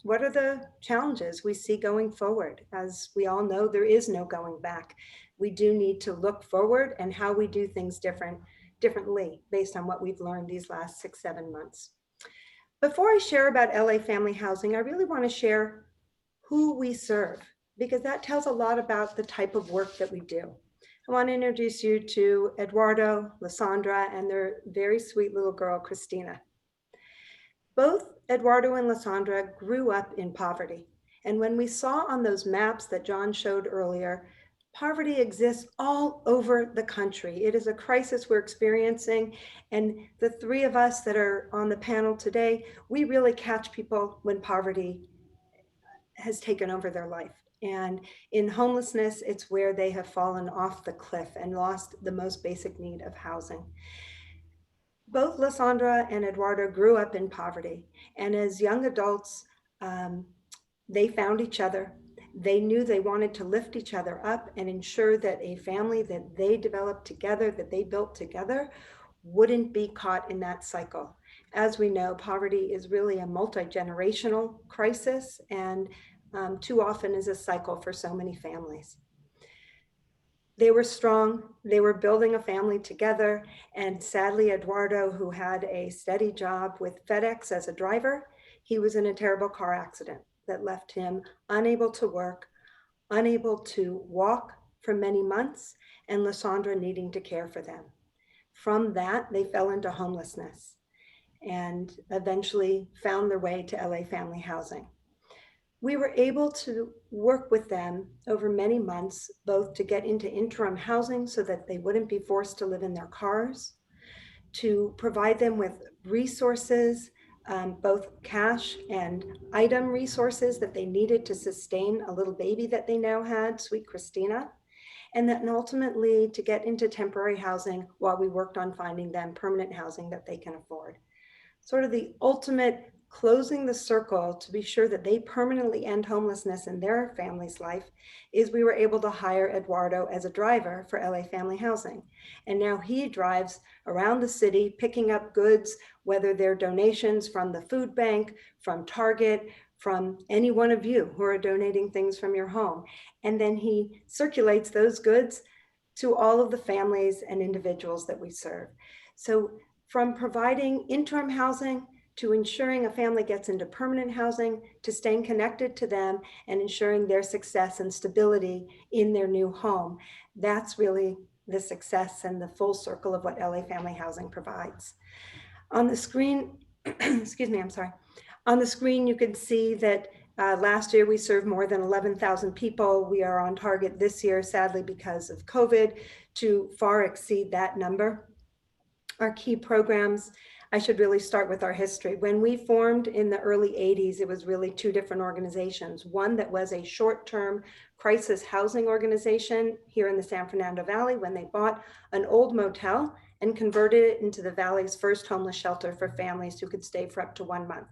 what are the challenges we see going forward. As we all know, there is no going back. We do need to look forward and how we do things differently based on what we've learned these last 6-7 months. Before I share about LA Family Housing, I really want to share who we serve, because that tells a lot about the type of work that we do. I want to introduce you to Eduardo, Lysandra, and their very sweet little girl, Christina. Both Eduardo and Lysandra grew up in poverty. And when we saw on those maps that John showed earlier, poverty exists all over the country. It is a crisis we're experiencing. And the three of us that are on the panel today, we really catch people when poverty has taken over their life. And in homelessness, it's where they have fallen off the cliff and lost the most basic need of housing. Both Lysandra and Eduardo grew up in poverty. And as young adults, they found each other. They knew they wanted to lift each other up and ensure that a family that they developed together, that they built together, wouldn't be caught in that cycle. As we know, poverty is really a multi-generational crisis, and too often is a cycle for so many families. They were strong, they were building a family together, and sadly, Eduardo, who had a steady job with FedEx as a driver, he was in a terrible car accident that left him unable to work, unable to walk for many months, and Lysandra needing to care for them. From that, they fell into homelessness and eventually found their way to LA Family Housing. We were able to work with them over many months, both to get into interim housing so that they wouldn't be forced to live in their cars, to provide them with resources, both cash and item resources that they needed to sustain a little baby that they now had, sweet Christina, and then ultimately to get into temporary housing while we worked on finding them permanent housing that they can afford. Sort of the ultimate closing the circle to be sure that they permanently end homelessness in their family's life is we were able to hire Eduardo as a driver for LA Family Housing. And now he drives around the city picking up goods, whether they're donations from the food bank, from Target, from any one of you who are donating things from your home. And then he circulates those goods to all of the families and individuals that we serve. So from providing interim housing to ensuring a family gets into permanent housing, to staying connected to them and ensuring their success and stability in their new home. That's really the success and the full circle of what LA Family Housing provides. On the screen, excuse me, I'm sorry. On the screen, you can see that last year we served more than 11,000 people. We are on target this year, sadly, because of COVID, to far exceed that number. Our key programs, I should really start with our history. When we formed in the early 80s, it was really two different organizations. One that was a short-term crisis housing organization here in the San Fernando Valley when they bought an old motel and converted it into the Valley's first homeless shelter for families who could stay for up to 1 month.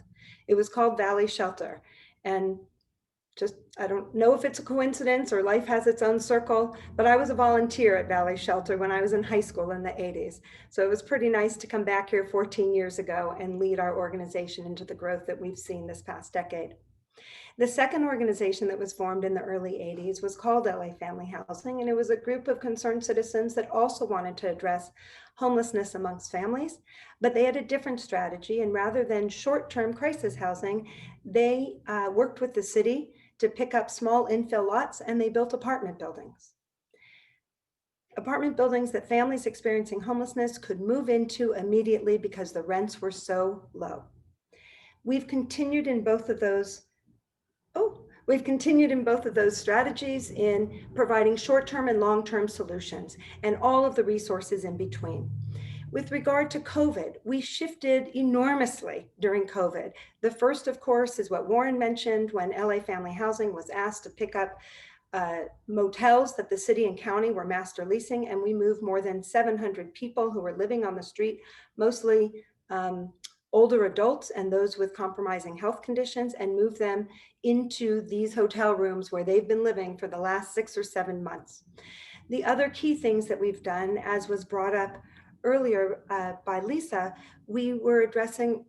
It was called Valley Shelter. And just, I don't know if it's a coincidence or life has its own circle, but I was a volunteer at Valley Shelter when I was in high school in the 80s. So it was pretty nice to come back here 14 years ago and lead our organization into the growth that we've seen this past decade. The second organization that was formed in the early 80s was called LA Family Housing, and it was a group of concerned citizens that also wanted to address homelessness amongst families, but they had a different strategy. And rather than short-term crisis housing, they worked with the city to pick up small infill lots, and they built apartment buildings. Apartment buildings that families experiencing homelessness could move into immediately because the rents were so low. We've continued in both of those strategies in providing short-term and long-term solutions and all of the resources in between. With regard to COVID, we shifted enormously during COVID. The first, of course, is what Warren mentioned when LA Family Housing was asked to pick up motels that the city and county were master leasing, and we moved more than 700 people who were living on the street, mostly older adults and those with compromising health conditions, and moved them into these hotel rooms where they've been living for the last 6 or 7 months. The other key things that we've done, as was brought up earlier by Lisa, we were addressing,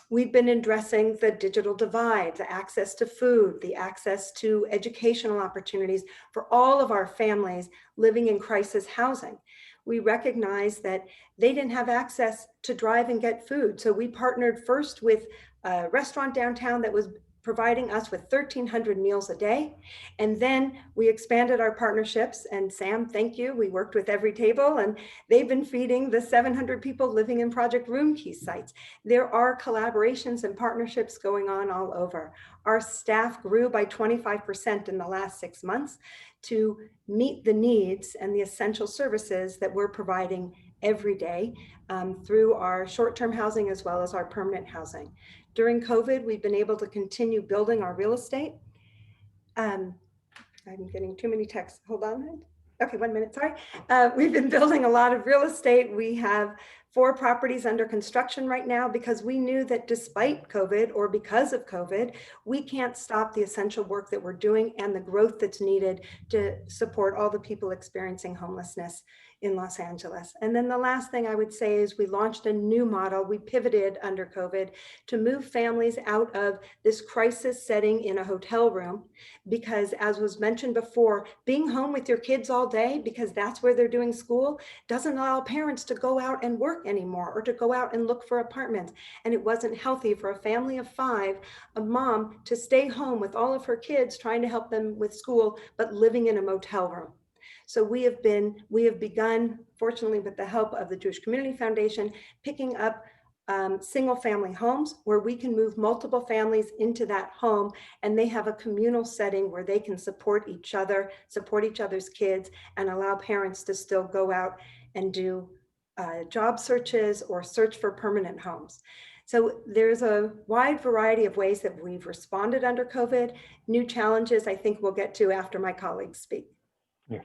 we've been addressing the digital divide, the access to food, the access to educational opportunities for all of our families living in crisis housing. We recognized that they didn't have access to drive and get food. So we partnered first with a restaurant downtown that was providing us with 1,300 meals a day. And then we expanded our partnerships, and Sam, thank you. We worked with Every Table, and they've been feeding the 700 people living in Project Room Key sites. There are collaborations and partnerships going on all over. Our staff grew by 25% in the last 6 months to meet the needs and the essential services that we're providing every day through our short-term housing as well as our permanent housing. During COVID, we've been able to continue building our real estate. I'm getting too many texts, hold on. Okay, 1 minute, sorry. We've been building a lot of real estate. We have 4 properties under construction right now because we knew that despite COVID or because of COVID, we can't stop the essential work that we're doing and the growth that's needed to support all the people experiencing homelessness in Los Angeles. And then the last thing I would say is we launched a new model. We pivoted under COVID to move families out of this crisis setting in a hotel room, because as was mentioned before, being home with your kids all day, because that's where they're doing school, doesn't allow parents to go out and work anymore or to go out and look for apartments. And it wasn't healthy for a family of 5, a mom to stay home with all of her kids trying to help them with school, but living in a motel room. So we have begun, fortunately with the help of the Jewish Community Foundation, picking up single family homes where we can move multiple families into that home, and they have a communal setting where they can support each other, support each other's kids, and allow parents to still go out and do job searches, or search for permanent homes. So there's a wide variety of ways that we've responded under COVID. New challenges I think we'll get to after my colleagues speak. Yes.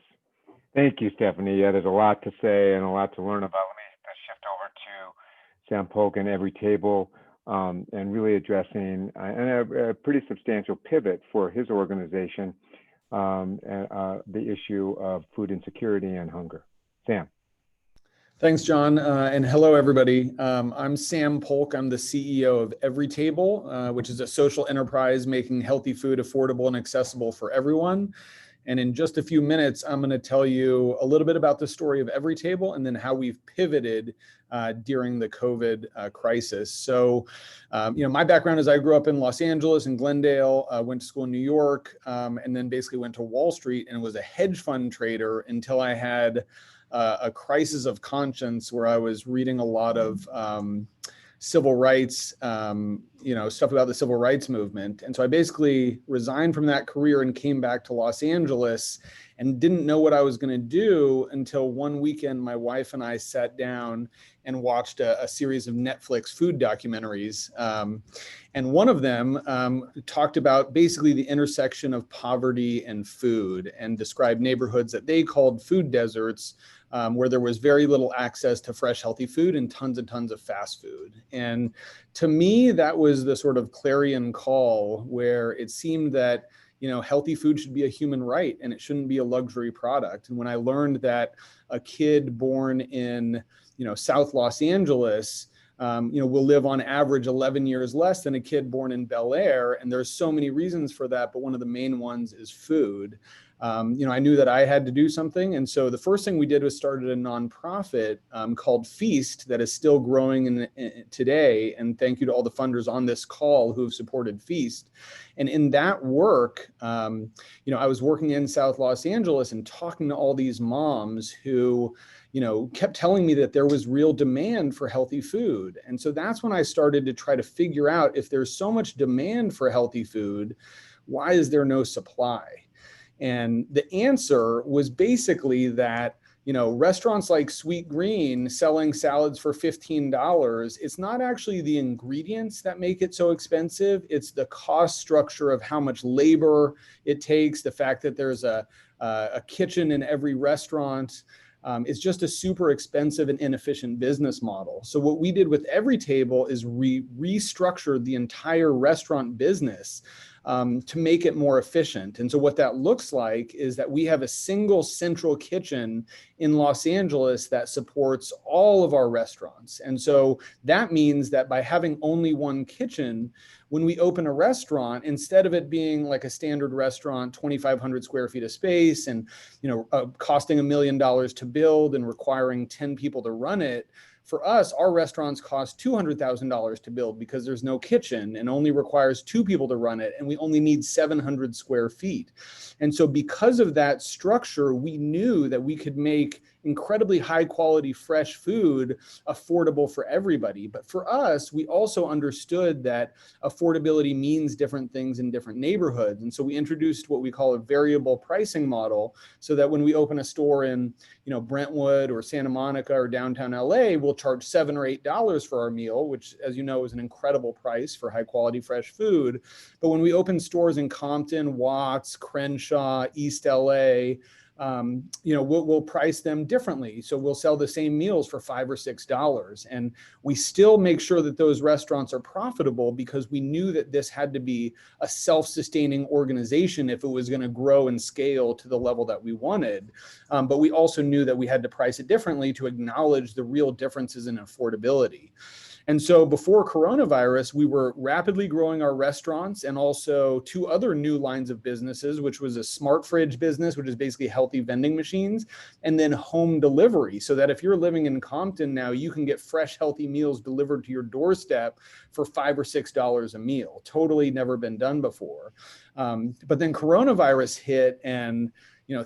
Thank you, Stephanie. Yeah, there's a lot to say and a lot to learn about. Let me shift over to Sam Polk and Every Table, and really addressing a pretty substantial pivot for his organization, the issue of food insecurity and hunger. Sam. Thanks, John, and hello, everybody. I'm Sam Polk. I'm the CEO of Every Table, which is a social enterprise making healthy food affordable and accessible for everyone. And in just a few minutes, I'm going to tell you a little bit about the story of Every Table and then how we've pivoted during the COVID crisis. So, my background is I grew up in Los Angeles and Glendale, went to school in New York, and then basically went to Wall Street and was a hedge fund trader until I had a crisis of conscience where I was reading a lot of civil rights, stuff about the civil rights movement. And so I basically resigned from that career and came back to Los Angeles and didn't know what I was going to do until one weekend my wife and I sat down and watched a series of Netflix food documentaries. And one of them talked about basically the intersection of poverty and food and described neighborhoods that they called food deserts, where there was very little access to fresh, healthy food and tons of fast food. And to me, that was the sort of clarion call where it seemed that, healthy food should be a human right and it shouldn't be a luxury product. And when I learned that a kid born in, South Los Angeles, will live on average 11 years less than a kid born in Bel Air. And there's so many reasons for that, but one of the main ones is food. I knew that I had to do something. And so the first thing we did was started a nonprofit called Feast that is still growing today. And thank you to all the funders on this call who have supported Feast. And in that work, I was working in South Los Angeles and talking to all these moms who, kept telling me that there was real demand for healthy food. And so that's when I started to try to figure out, if there's so much demand for healthy food, why is there no supply? And the answer was basically that, restaurants like Sweet Green selling salads for $15, it's not actually the ingredients that make it so expensive. It's the cost structure of how much labor it takes, the fact that there's a kitchen in every restaurant. It's just a super expensive and inefficient business model. So what we did with Every Table is restructured the entire restaurant business to make it more efficient. And so what that looks like is that we have a single central kitchen in Los Angeles that supports all of our restaurants. And so that means that by having only one kitchen, when we open a restaurant, instead of it being like a standard restaurant, 2,500 square feet of space and, costing $1 million to build and requiring 10 people to run it, for us, our restaurants cost $200,000 to build because there's no kitchen and only requires 2 people to run it. And we only need 700 square feet. And so because of that structure, we knew that we could make incredibly high quality, fresh food affordable for everybody. But for us, we also understood that affordability means different things in different neighborhoods. And so we introduced what we call a variable pricing model so that when we open a store in, Brentwood or Santa Monica or downtown LA, we'll charge $7 or $8 for our meal, which, as you know, is an incredible price for high quality, fresh food. But when we open stores in Compton, Watts, Crenshaw, East LA, we'll price them differently. So we'll sell the same meals for $5 or $6. And we still make sure that those restaurants are profitable because we knew that this had to be a self-sustaining organization if it was going to grow and scale to the level that we wanted. But we also knew that we had to price it differently to acknowledge the real differences in affordability. And so before coronavirus, we were rapidly growing our restaurants and also 2 other new lines of businesses, which was a smart fridge business, which is basically healthy vending machines, and then home delivery. So that if you're living in Compton now, you can get fresh, healthy meals delivered to your doorstep for $5 or $6 a meal. Totally never been done before. But then coronavirus hit and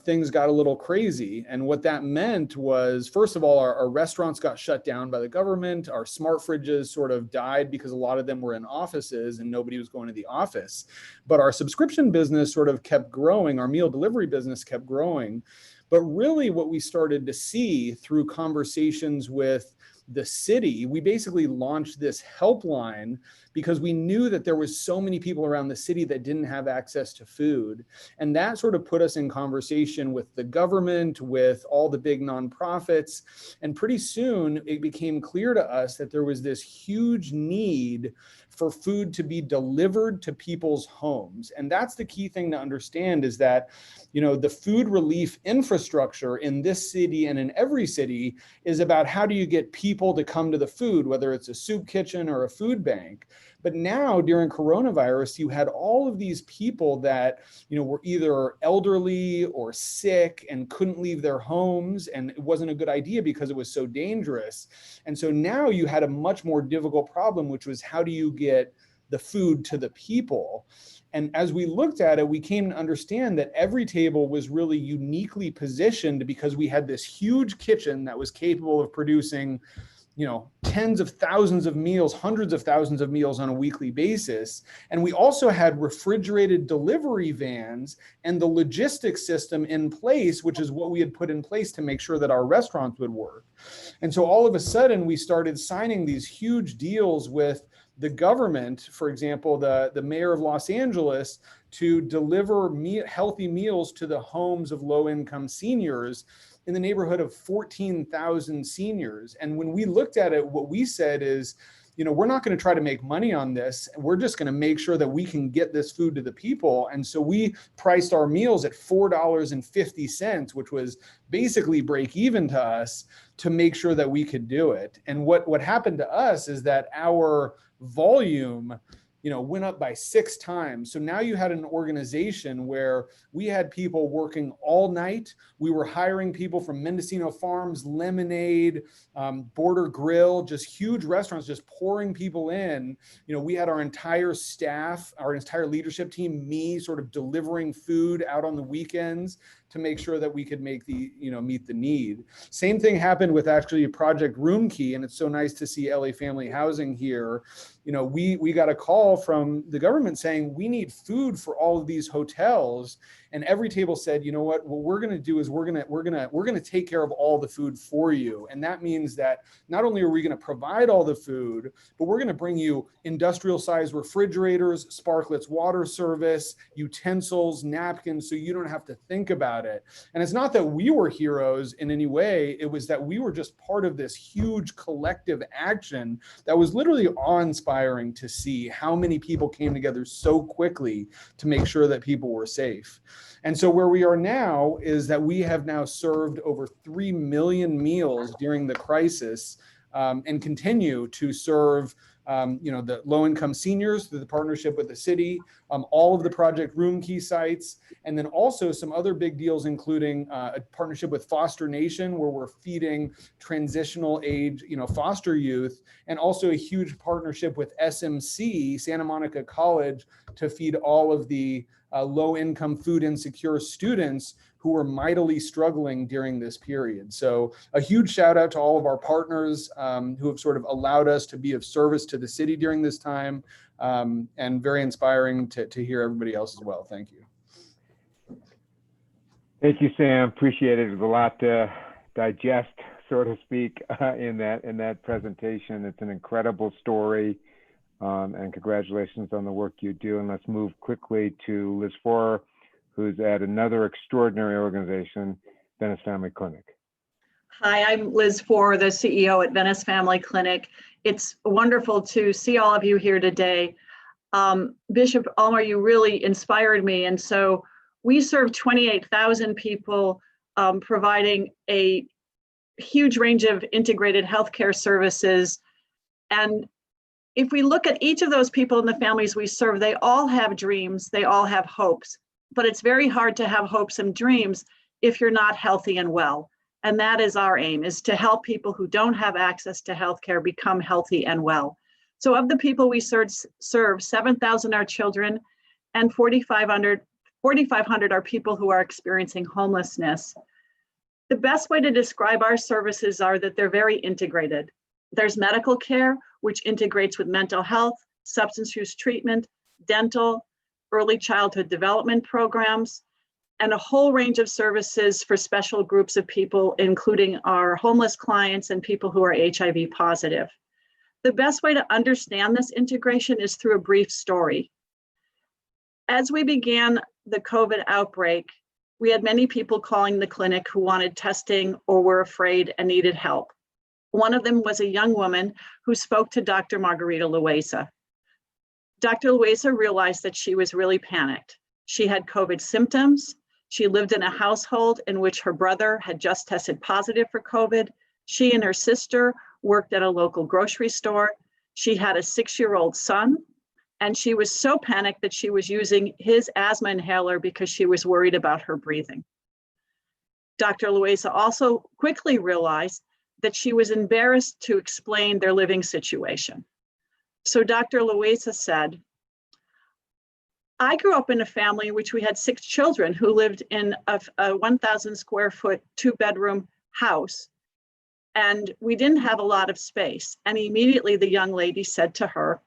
things got a little crazy. And what that meant was, first of all, our restaurants got shut down by the government. Our smart fridges sort of died because a lot of them were in offices and nobody was going to the office. But our subscription business sort of kept growing. Our meal delivery business kept growing. But really what we started to see through conversations with the city, we basically launched this helpline because we knew that there was so many people around the city that didn't have access to food. And that sort of put us in conversation with the government, with all the big nonprofits. And pretty soon it became clear to us that there was this huge need for food to be delivered to people's homes. And that's the key thing to understand, is that, you know, the food relief infrastructure in this city and in every city is about how do you get people to come to the food, whether it's a soup kitchen or a food bank. But now during coronavirus, you had all of these people that, you know, were either elderly or sick and couldn't leave their homes, and it wasn't a good idea because it was so dangerous. And so now you had a much more difficult problem, which was how do you get the food to the people? And as we looked at it, we came to understand that Every Table was really uniquely positioned because we had this huge kitchen that was capable of producing, you know, tens of thousands of meals, hundreds of thousands of meals on a weekly basis. And we also had refrigerated delivery vans and the logistics system in place, which is what we had put in place to make sure that our restaurants would work. And so all of a sudden we started signing these huge deals with the government, for example, the mayor of Los Angeles, to deliver healthy meals to the homes of low-income seniors in the neighborhood of 14,000 seniors. And when we looked at it, what we said is, you know, we're not going to try to make money on this. We're just going to make sure that we can get this food to the people. And so we priced our meals at $4.50, which was basically break even to us, to make sure that we could do it. And what happened to us is that our volume, you know, went up by 6 times. So now you had an organization where we had people working all night. We were hiring people from Mendocino Farms, Lemonade, Border Grill, just huge restaurants, just pouring people in. You know, we had our entire staff, our entire leadership team, me sort of delivering food out on the weekends to make sure that we could make meet the need. Same thing happened with actually Project Room Key, and it's so nice to see LA Family Housing here. You know, we got a call from the government saying we need food for all of these hotels, and Every Table said, you know what we're going to do is we're going to take care of all the food for you. And that means that not only are we going to provide all the food, but we're going to bring you industrial sized refrigerators, Sparkletts water service, utensils, napkins, so you don't have to think about it. And it's not that we were heroes in any way, it was that we were just part of this huge collective action that was literally awe-inspiring to see how many people came together so quickly to make sure that people were safe. And so where we are now is that we have now served over 3 million meals during the crisis, and continue to serve the low-income seniors through the partnership with the city, all of the Project Room Key sites, and then also some other big deals, including a partnership with Foster Nation, where we're feeding transitional age, foster youth, and also a huge partnership with SMC, Santa Monica College, to feed all of the low-income, food insecure students who are mightily struggling during this period. So a huge shout out to all of our partners who have sort of allowed us to be of service to the city during this time, and very inspiring to hear everybody else as well. Thank you. Thank you, Sam. Appreciate it. There's a lot to digest, so to speak, in that presentation. It's an incredible story, and congratulations on the work you do. And let's move quickly to Liz Forer, who's at another extraordinary organization, Venice Family Clinic. Hi, I'm Liz Forer, the CEO at Venice Family Clinic. It's wonderful to see all of you here today. Bishop Ulmer, you really inspired me. And so we serve 28,000 people, providing a huge range of integrated healthcare services. And if we look at each of those people and the families we serve, they all have dreams, they all have hopes. But it's very hard to have hopes and dreams if you're not healthy and well. And that is our aim, is to help people who don't have access to healthcare become healthy and well. So of the people we serve, 7,000 are children, and 4,500 are people who are experiencing homelessness. The best way to describe our services are that they're very integrated. There's medical care, which integrates with mental health, substance use treatment, dental, early childhood development programs. and a whole range of services for special groups of people, including our homeless clients and people who are HIV positive. The best way to understand this integration is through a brief story. As we began the COVID outbreak, we had many people calling the clinic who wanted testing or were afraid and needed help. One of them was a young woman who spoke to Dr. Margarita Loaiza. Dr. Loaiza realized that she was really panicked. She had COVID symptoms. She lived in a household in which her brother had just tested positive for COVID. She and her sister worked at a local grocery store. She had a 6-year-old son, and she was so panicked that she was using his asthma inhaler because she was worried about her breathing. Dr. Loaiza also quickly realized that she was embarrassed to explain their living situation. So Dr. Loaiza said, I grew up in a family in which we had 6 children who lived in a 1,000 square foot 2-bedroom house, and we didn't have a lot of space. And immediately the young lady said to her,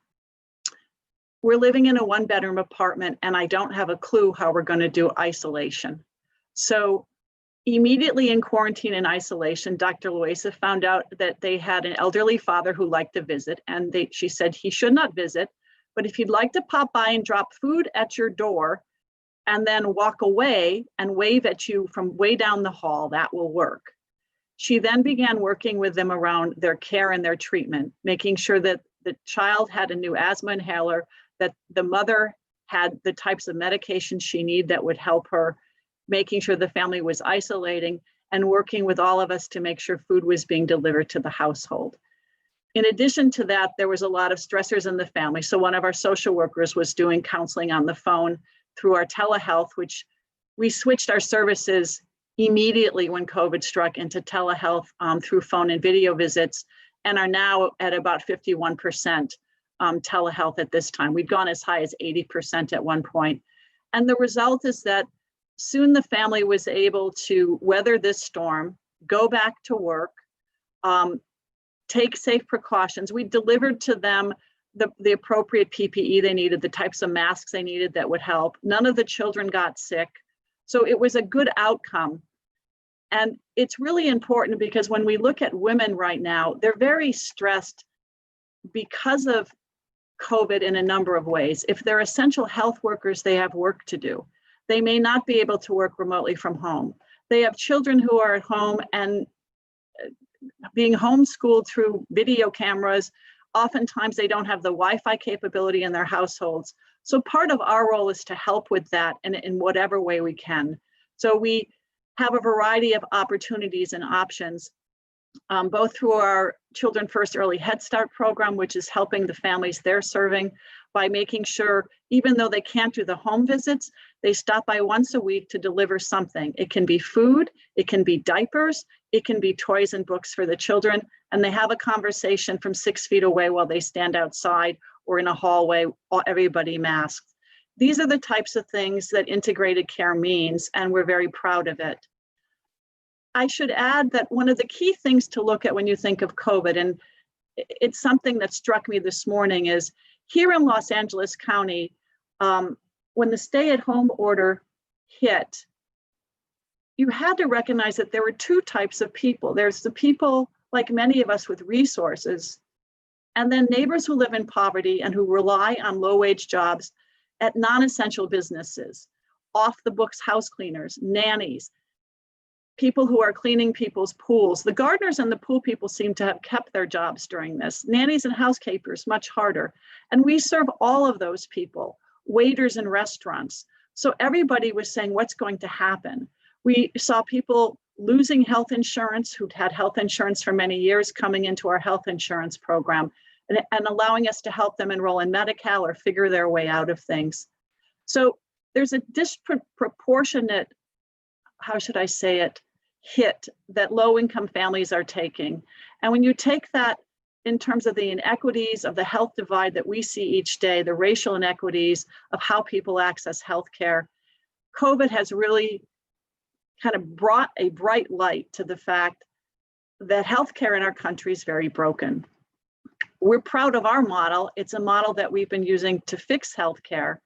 we're living in a 1-bedroom apartment and I don't have a clue how we're going to do isolation. So immediately in quarantine and isolation, Dr. Loaiza found out that they had an elderly father who liked to visit, and she said he should not visit, but if you'd like to pop by and drop food at your door and then walk away and wave at you from way down the hall, that will work. She then began working with them around their care and their treatment, making sure that the child had a new asthma inhaler, that the mother had the types of medication she needed that would help her, making sure the family was isolating, and working with all of us to make sure food was being delivered to the household. In addition to that, there was a lot of stressors in the family. So one of our social workers was doing counseling on the phone through our telehealth, which we switched our services immediately when COVID struck into telehealth through phone and video visits, and are now at about 51% telehealth at this time. We'd gone as high as 80% at one point. And the result is that soon the family was able to weather this storm, go back to work, take safe precautions. We delivered to them the appropriate PPE they needed, the types of masks they needed that would help. None of the children got sick. So it was a good outcome. And it's really important because when we look at women right now, they're very stressed because of COVID in a number of ways. If they're essential health workers, they have work to do. They may not be able to work remotely from home. They have children who are at home and being homeschooled through video cameras. Oftentimes they don't have the Wi-Fi capability in their households. So part of our role is to help with that in whatever way we can. So we have a variety of opportunities and options, both through our Children First Early Head Start program, which is helping the families they're serving by making sure, even though they can't do the home visits, they stop by once a week to deliver something. It can be food, it can be diapers, it can be toys and books for the children, and they have a conversation from 6 feet away while they stand outside or in a hallway, everybody masked. These are the types of things that integrated care means, and we're very proud of it. I should add that one of the key things to look at when you think of COVID, and it's something that struck me this morning, is here in Los Angeles County, when the stay-at-home order hit, you had to recognize that there were 2 types of people. There's the people, like many of us, with resources, and then neighbors who live in poverty and who rely on low-wage jobs at non-essential businesses, off-the-books house cleaners, nannies, people who are cleaning people's pools. The gardeners and the pool people seem to have kept their jobs during this. Nannies and housekeepers, much harder. And we serve all of those people, waiters in restaurants. So everybody was saying, what's going to happen? We saw people losing health insurance who'd had health insurance for many years coming into our health insurance program and allowing us to help them enroll in Medi-Cal or figure their way out of things. So there's a disproportionate, how should I say it, hit that low-income families are taking. And when you take that in terms of the inequities of the health divide that we see each day, the racial inequities of how people access healthcare, COVID has really kind of brought a bright light to the fact that healthcare in our country is very broken. We're proud of our model. It's a model that we've been using to fix healthcare,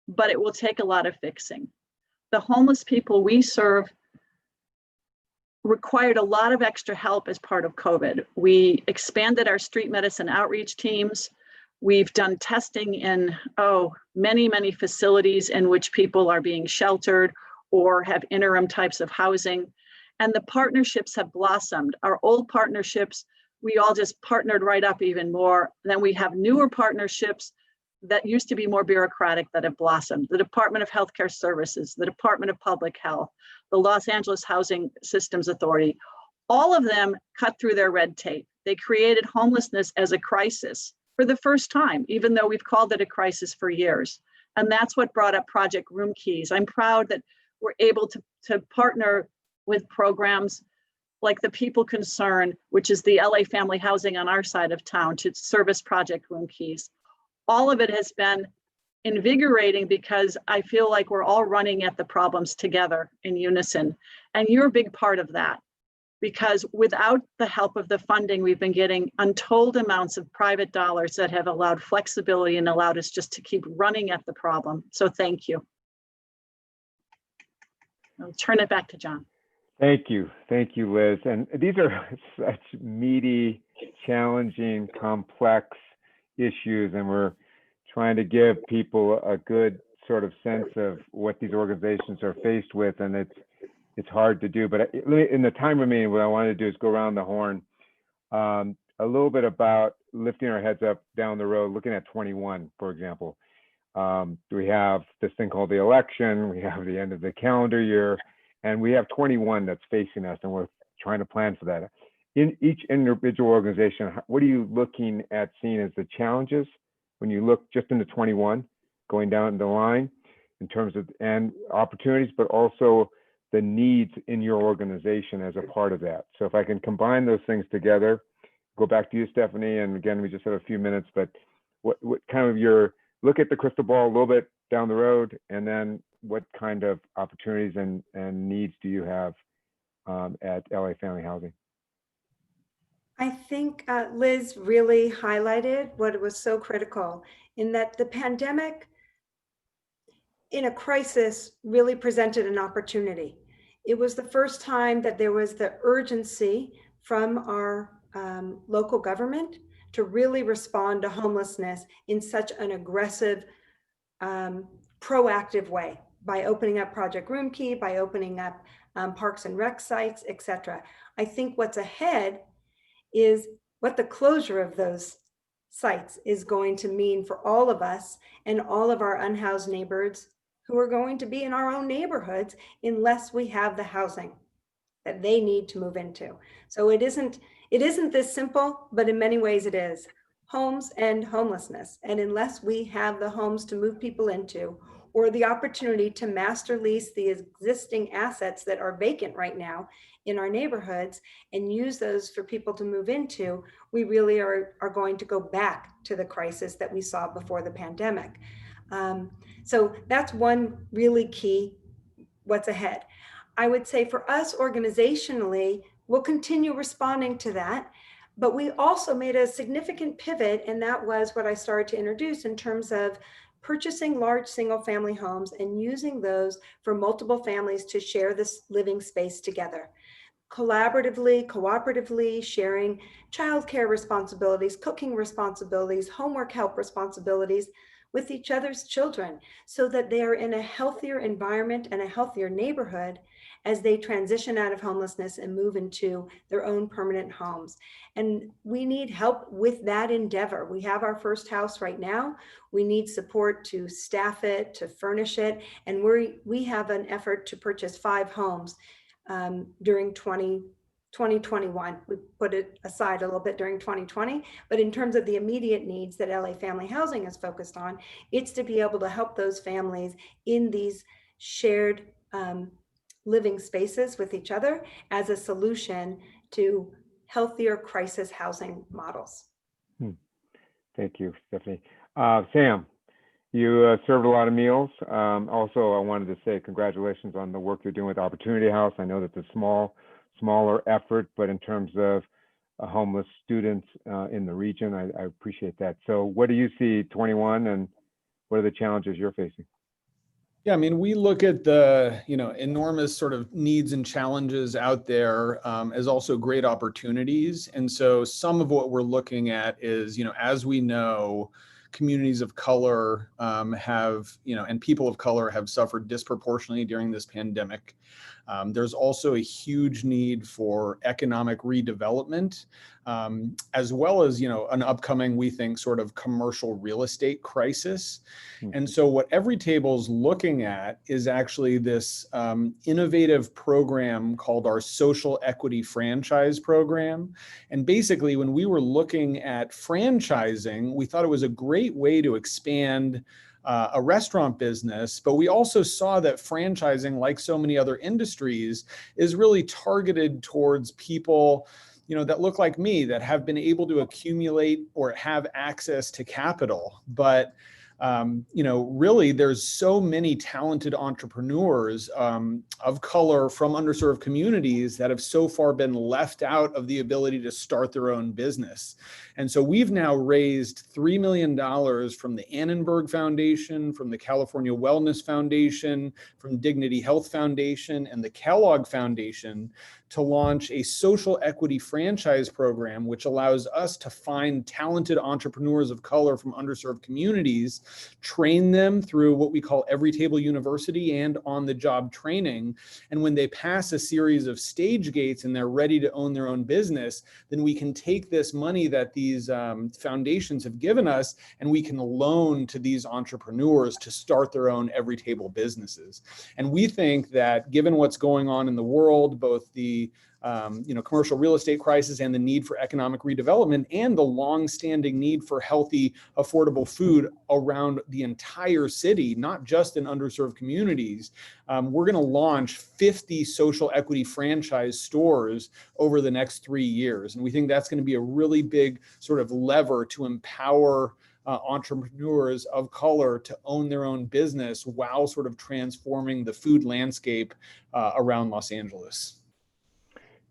but it will take a lot of fixing. the homeless people we serve required a lot of extra help as part of COVID. We expanded our street medicine outreach teams. We've done testing in, many, many facilities in which people are being sheltered or have interim types of housing. And the partnerships have blossomed. Our old partnerships, we all just partnered right up even more. Then we have newer partnerships that used to be more bureaucratic that have blossomed. The Department of Healthcare Services, the Department of Public Health, the Los Angeles Housing Systems Authority, all of them cut through their red tape. They created homelessness as a crisis for the first time, even though we've called it a crisis for years. And that's what brought up Project Room Keys. I'm proud that we're able to partner with programs like the People Concern, which is the LA Family Housing on our side of town, to service Project Room Keys. All of it has been invigorating because I feel like we're all running at the problems together in unison. And you're a big part of that, because without the help of the funding, we've been getting untold amounts of private dollars that have allowed flexibility and allowed us just to keep running at the problem. So thank you. I'll turn it back to John. Thank you, Liz. And these are such meaty, challenging, complex issues, and we're trying to give people a good sort of sense of what these organizations are faced with, and it's hard to do. But in the time remaining, what I want to do is go around the horn a little bit about lifting our heads up down the road, looking at 21, for example. We have this thing called the election, we have the end of the calendar year, and we have 21 that's facing us, and we're trying to plan for that. In each individual organization, what are you looking at seeing as the challenges when you look just into 21, going down the line in terms of and opportunities, but also the needs in your organization as a part of that? So if I can combine those things together, go back to you, Stephanie, and again, we just have a few minutes, but what kind of your look at the crystal ball a little bit down the road, and then what kind of opportunities and needs do you have at LA Family Housing? I think Liz really highlighted what was so critical in that the pandemic in a crisis really presented an opportunity. It was the first time that there was the urgency from our local government to really respond to homelessness in such an aggressive, proactive way by opening up Project Room Key, by opening up parks and rec sites, etc. I think what's ahead is what the closure of those sites is going to mean for all of us and all of our unhoused neighbors who are going to be in our own neighborhoods unless we have the housing that they need to move into. So it isn't this simple, but in many ways it is. Homes and homelessness. And unless we have the homes to move people into, or the opportunity to master lease the existing assets that are vacant right now in our neighborhoods and use those for people to move into, we really are going to go back to the crisis that we saw before the pandemic. So that's one really key, what's ahead. I would say for us organizationally, we'll continue responding to that, but we also made a significant pivot, and that was what I started to introduce in terms of purchasing large single family homes and using those for multiple families to share this living space together. Collaboratively, cooperatively, sharing childcare responsibilities, cooking responsibilities, homework help responsibilities with each other's children so that they are in a healthier environment and a healthier neighborhood as they transition out of homelessness and move into their own permanent homes. And we need help with that endeavor. We have our first house right now. We need support to staff it, to furnish it. And we have an effort to purchase 5 homes during 2021. We put it aside a little bit during 2020, but in terms of the immediate needs that LA Family Housing is focused on, it's to be able to help those families in these shared living spaces with each other as a solution to healthier crisis housing models. Thank you, Stephanie. Sam, you served a lot of meals. Also, I wanted to say congratulations on the work you're doing with Opportunity House. I know that's a smaller effort, but in terms of homeless students in the region, I appreciate that. So what do you see 21, and what are the challenges you're facing? Yeah, I mean, we look at the, enormous sort of needs and challenges out there as also great opportunities. And so some of what we're looking at is, as we know, communities of color and people of color have suffered disproportionately during this pandemic. There's also a huge need for economic redevelopment, as well as, an upcoming, we think, sort of commercial real estate crisis. And so what Every Table's looking at is actually this innovative program called our Social Equity Franchise Program. And basically, when we were looking at franchising, we thought it was a great way to expand a restaurant business, but we also saw that franchising, like so many other industries, is really targeted towards people that look like me, that have been able to accumulate or have access to capital. But really, there's so many talented entrepreneurs of color from underserved communities that have so far been left out of the ability to start their own business. And so we've now raised $3 million from the Annenberg Foundation, from the California Wellness Foundation, from Dignity Health Foundation, and the Kellogg Foundation to launch a social equity franchise program, which allows us to find talented entrepreneurs of color from underserved communities, train them through what we call Every Table University and on-the-job training. And when they pass a series of stage gates and they're ready to own their own business, then we can take this money that these foundations have given us and we can loan to these entrepreneurs to start their own Every Table businesses. And we think that given what's going on in the world, both the commercial real estate crisis and the need for economic redevelopment and the long-standing need for healthy, affordable food around the entire city, not just in underserved communities, we're going to launch 50 social equity franchise stores over the next 3 years. And we think that's going to be a really big sort of lever to empower entrepreneurs of color to own their own business while sort of transforming the food landscape around Los Angeles.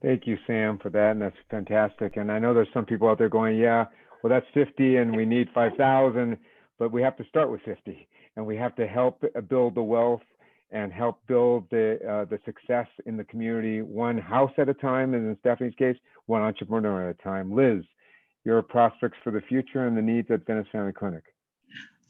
Thank you, Sam, for that. And that's fantastic. And I know there's some people out there going, yeah, well, that's 50 and we need 5,000, but we have to start with 50 and we have to help build the wealth and help build the success in the community, one house at a time, and in Stephanie's case, one entrepreneur at a time. Liz, your prospects for the future and the needs at Venice Family Clinic.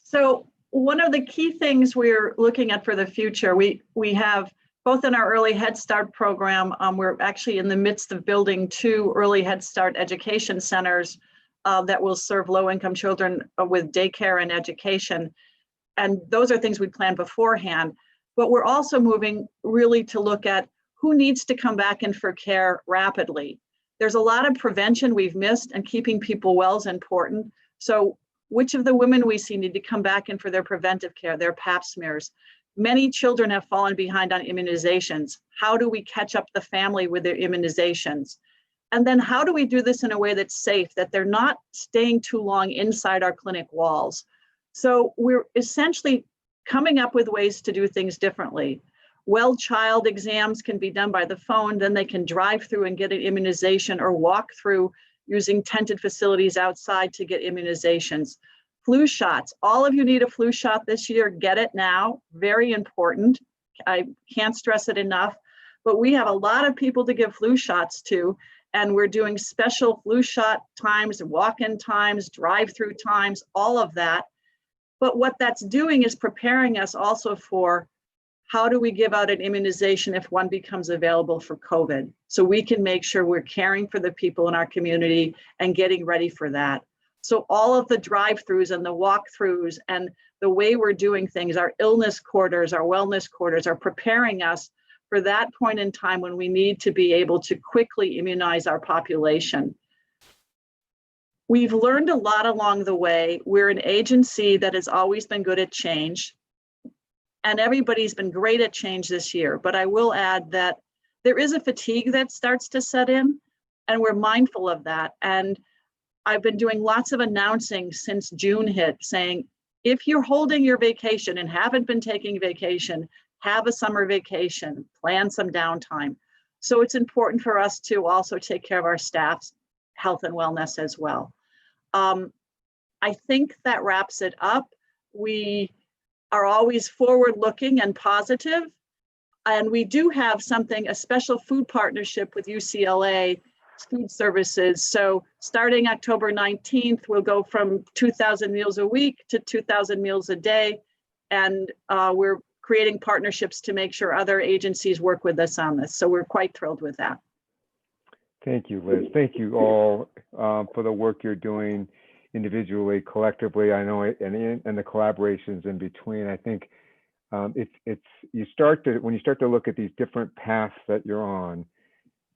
So one of the key things we're looking at for the future, we have both in our Early Head Start program, we're actually in the midst of building 2 Early Head Start education centers that will serve low-income children with daycare and education. And those are things we planned beforehand. But we're also moving really to look at who needs to come back in for care rapidly. There's a lot of prevention we've missed, and keeping people well is important. So which of the women we see need to come back in for their preventive care, their pap smears? Many children have fallen behind on immunizations. How do we catch up the family with their immunizations? And then how do we do this in a way that's safe, that they're not staying too long inside our clinic walls? So we're essentially coming up with ways to do things differently. Well, child exams can be done by the phone, then they can drive through and get an immunization or walk through using tented facilities outside to get immunizations. Flu shots, all of you need a flu shot this year, get it now, very important. I can't stress it enough, but we have a lot of people to give flu shots to, and we're doing special flu shot times, walk-in times, drive-through times, all of that. But what that's doing is preparing us also for how do we give out an immunization if one becomes available for COVID? So we can make sure we're caring for the people in our community and getting ready for that. So all of the drive-throughs and the walk-throughs and the way we're doing things, our illness quarters, our wellness quarters, are preparing us for that point in time when we need to be able to quickly immunize our population. We've learned a lot along the way. We're an agency that has always been good at change, and everybody's been great at change this year. But I will add that there is a fatigue that starts to set in, and we're mindful of that. And I've been doing lots of announcing since June hit, saying, if you're holding your vacation and haven't been taking vacation, have a summer vacation, plan some downtime. So it's important for us to also take care of our staff's health and wellness as well. I think that wraps it up. We are always forward-looking and positive. And we do have a special food partnership with UCLA Food Services. So starting October 19th, we'll go from 2,000 meals a week to 2,000 meals a day. And we're creating partnerships to make sure other agencies work with us on this. So we're quite thrilled with that. Thank you, Liz. Thank you all for the work you're doing individually, collectively. I know, and the collaborations in between. I think when you start to look at these different paths that you're on,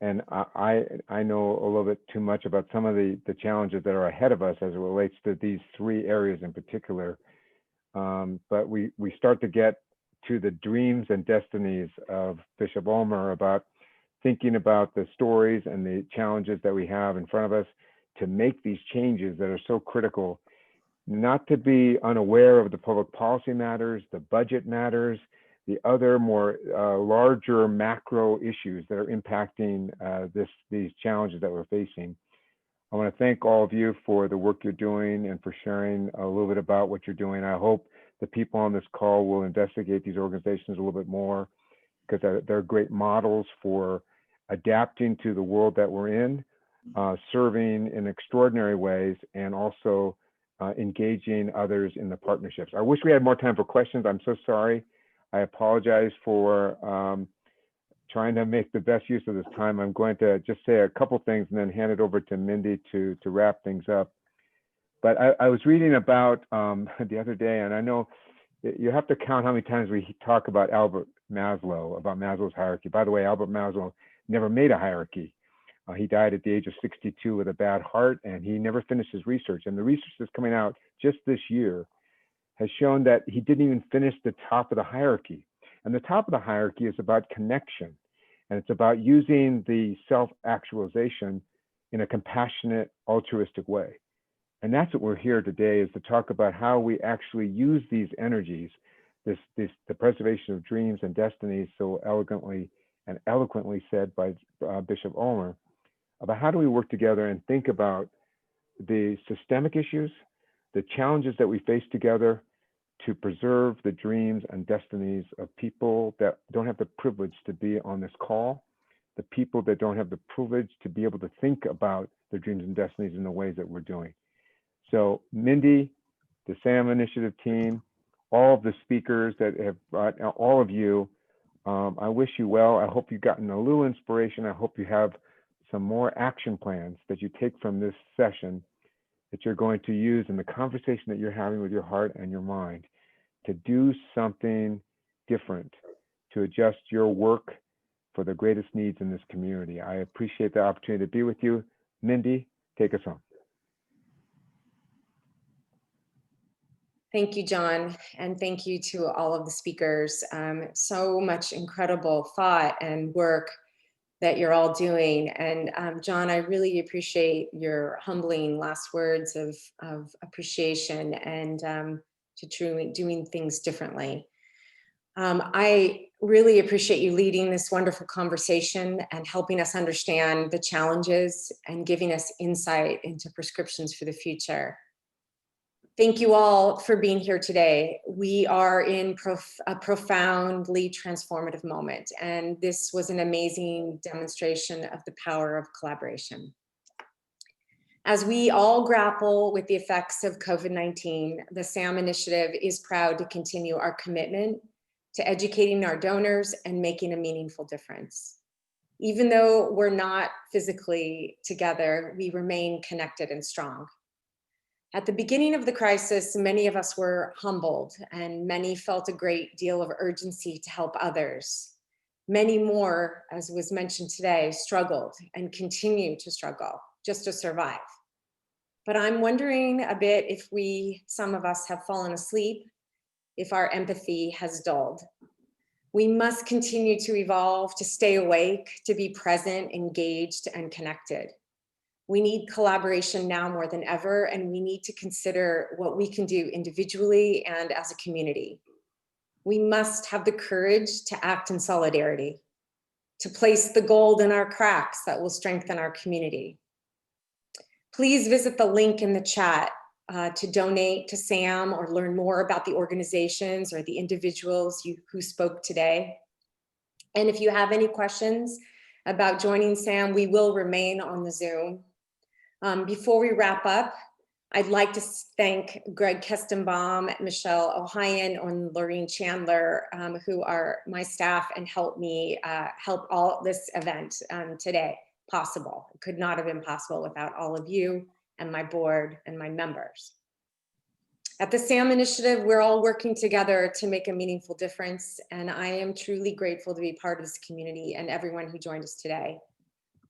and I know a little bit too much about some of the challenges that are ahead of us as it relates to these three areas in particular. But we start to get to the dreams and destinies of Bishop Ulmer about thinking about the stories and the challenges that we have in front of us to make these changes that are so critical, not to be unaware of the public policy matters, the budget matters, the other more larger macro issues that are impacting these challenges that we're facing. I want to thank all of you for the work you're doing and for sharing a little bit about what you're doing. I hope the people on this call will investigate these organizations a little bit more, because they're great models for adapting to the world that we're in, serving in extraordinary ways, and also engaging others in the partnerships. I wish we had more time for questions. I'm so sorry. I apologize for trying to make the best use of this time. I'm going to just say a couple things and then hand it over to Mindy to wrap things up. But I was reading about the other day, and I know you have to count how many times we talk about Albert Maslow, about Maslow's hierarchy. By the way, Albert Maslow never made a hierarchy. He died at the age of 62 with a bad heart, and he never finished his research. And the research that's coming out just this year has shown that he didn't even finish the top of the hierarchy. And the top of the hierarchy is about connection. And it's about using the self-actualization in a compassionate, altruistic way. And that's what we're here today, is to talk about how we actually use these energies, the preservation of dreams and destinies, so elegantly and eloquently said by Bishop Ulmer, about how do we work together and think about the systemic issues, the challenges that we face together to preserve the dreams and destinies of people that don't have the privilege to be on this call, the people that don't have the privilege to be able to think about their dreams and destinies in the ways that we're doing. So Mindy, the SAM Initiative team, all of the speakers that have brought, all of you, I wish you well. I hope you've gotten a little inspiration. I hope you have some more action plans that you take from this session that you're going to use in the conversation that you're having with your heart and your mind to do something different, to adjust your work for the greatest needs in this community. I appreciate the opportunity to be with you. Mindy, take us home. Thank you, John, and thank you to all of the speakers. So much incredible thought and work that you're all doing. And John, I really appreciate your humbling last words of appreciation and to truly doing things differently. I really appreciate you leading this wonderful conversation and helping us understand the challenges and giving us insight into prescriptions for the future. Thank you all for being here today. We are in a profoundly transformative moment, and this was an amazing demonstration of the power of collaboration. As we all grapple with the effects of COVID-19, the SAM Initiative is proud to continue our commitment to educating our donors and making a meaningful difference. Even though we're not physically together, we remain connected and strong. At the beginning of the crisis, many of us were humbled and many felt a great deal of urgency to help others. Many more, as was mentioned today, struggled and continue to struggle just to survive. But I'm wondering a bit if some of us have fallen asleep, if our empathy has dulled. We must continue to evolve, to stay awake, to be present, engaged, and connected. We need collaboration now more than ever, and we need to consider what we can do individually and as a community. We must have the courage to act in solidarity, to place the gold in our cracks that will strengthen our community. Please visit the link in the chat to donate to SAM or learn more about the organizations or the individuals who spoke today. And if you have any questions about joining SAM, we will remain on the Zoom. Before we wrap up, I'd like to thank Greg Kestenbaum, Michelle Ohayon, and Lorene Chandler, who are my staff and helped me help all this event today possible. It could not have been possible without all of you and my board and my members. At the SAM Initiative, we're all working together to make a meaningful difference, and I am truly grateful to be part of this community and everyone who joined us today.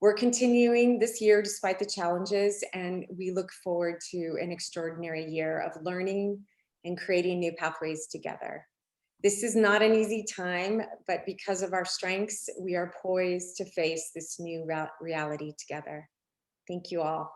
We're continuing this year despite the challenges, and we look forward to an extraordinary year of learning and creating new pathways together. This is not an easy time, but because of our strengths, we are poised to face this new reality together. Thank you all.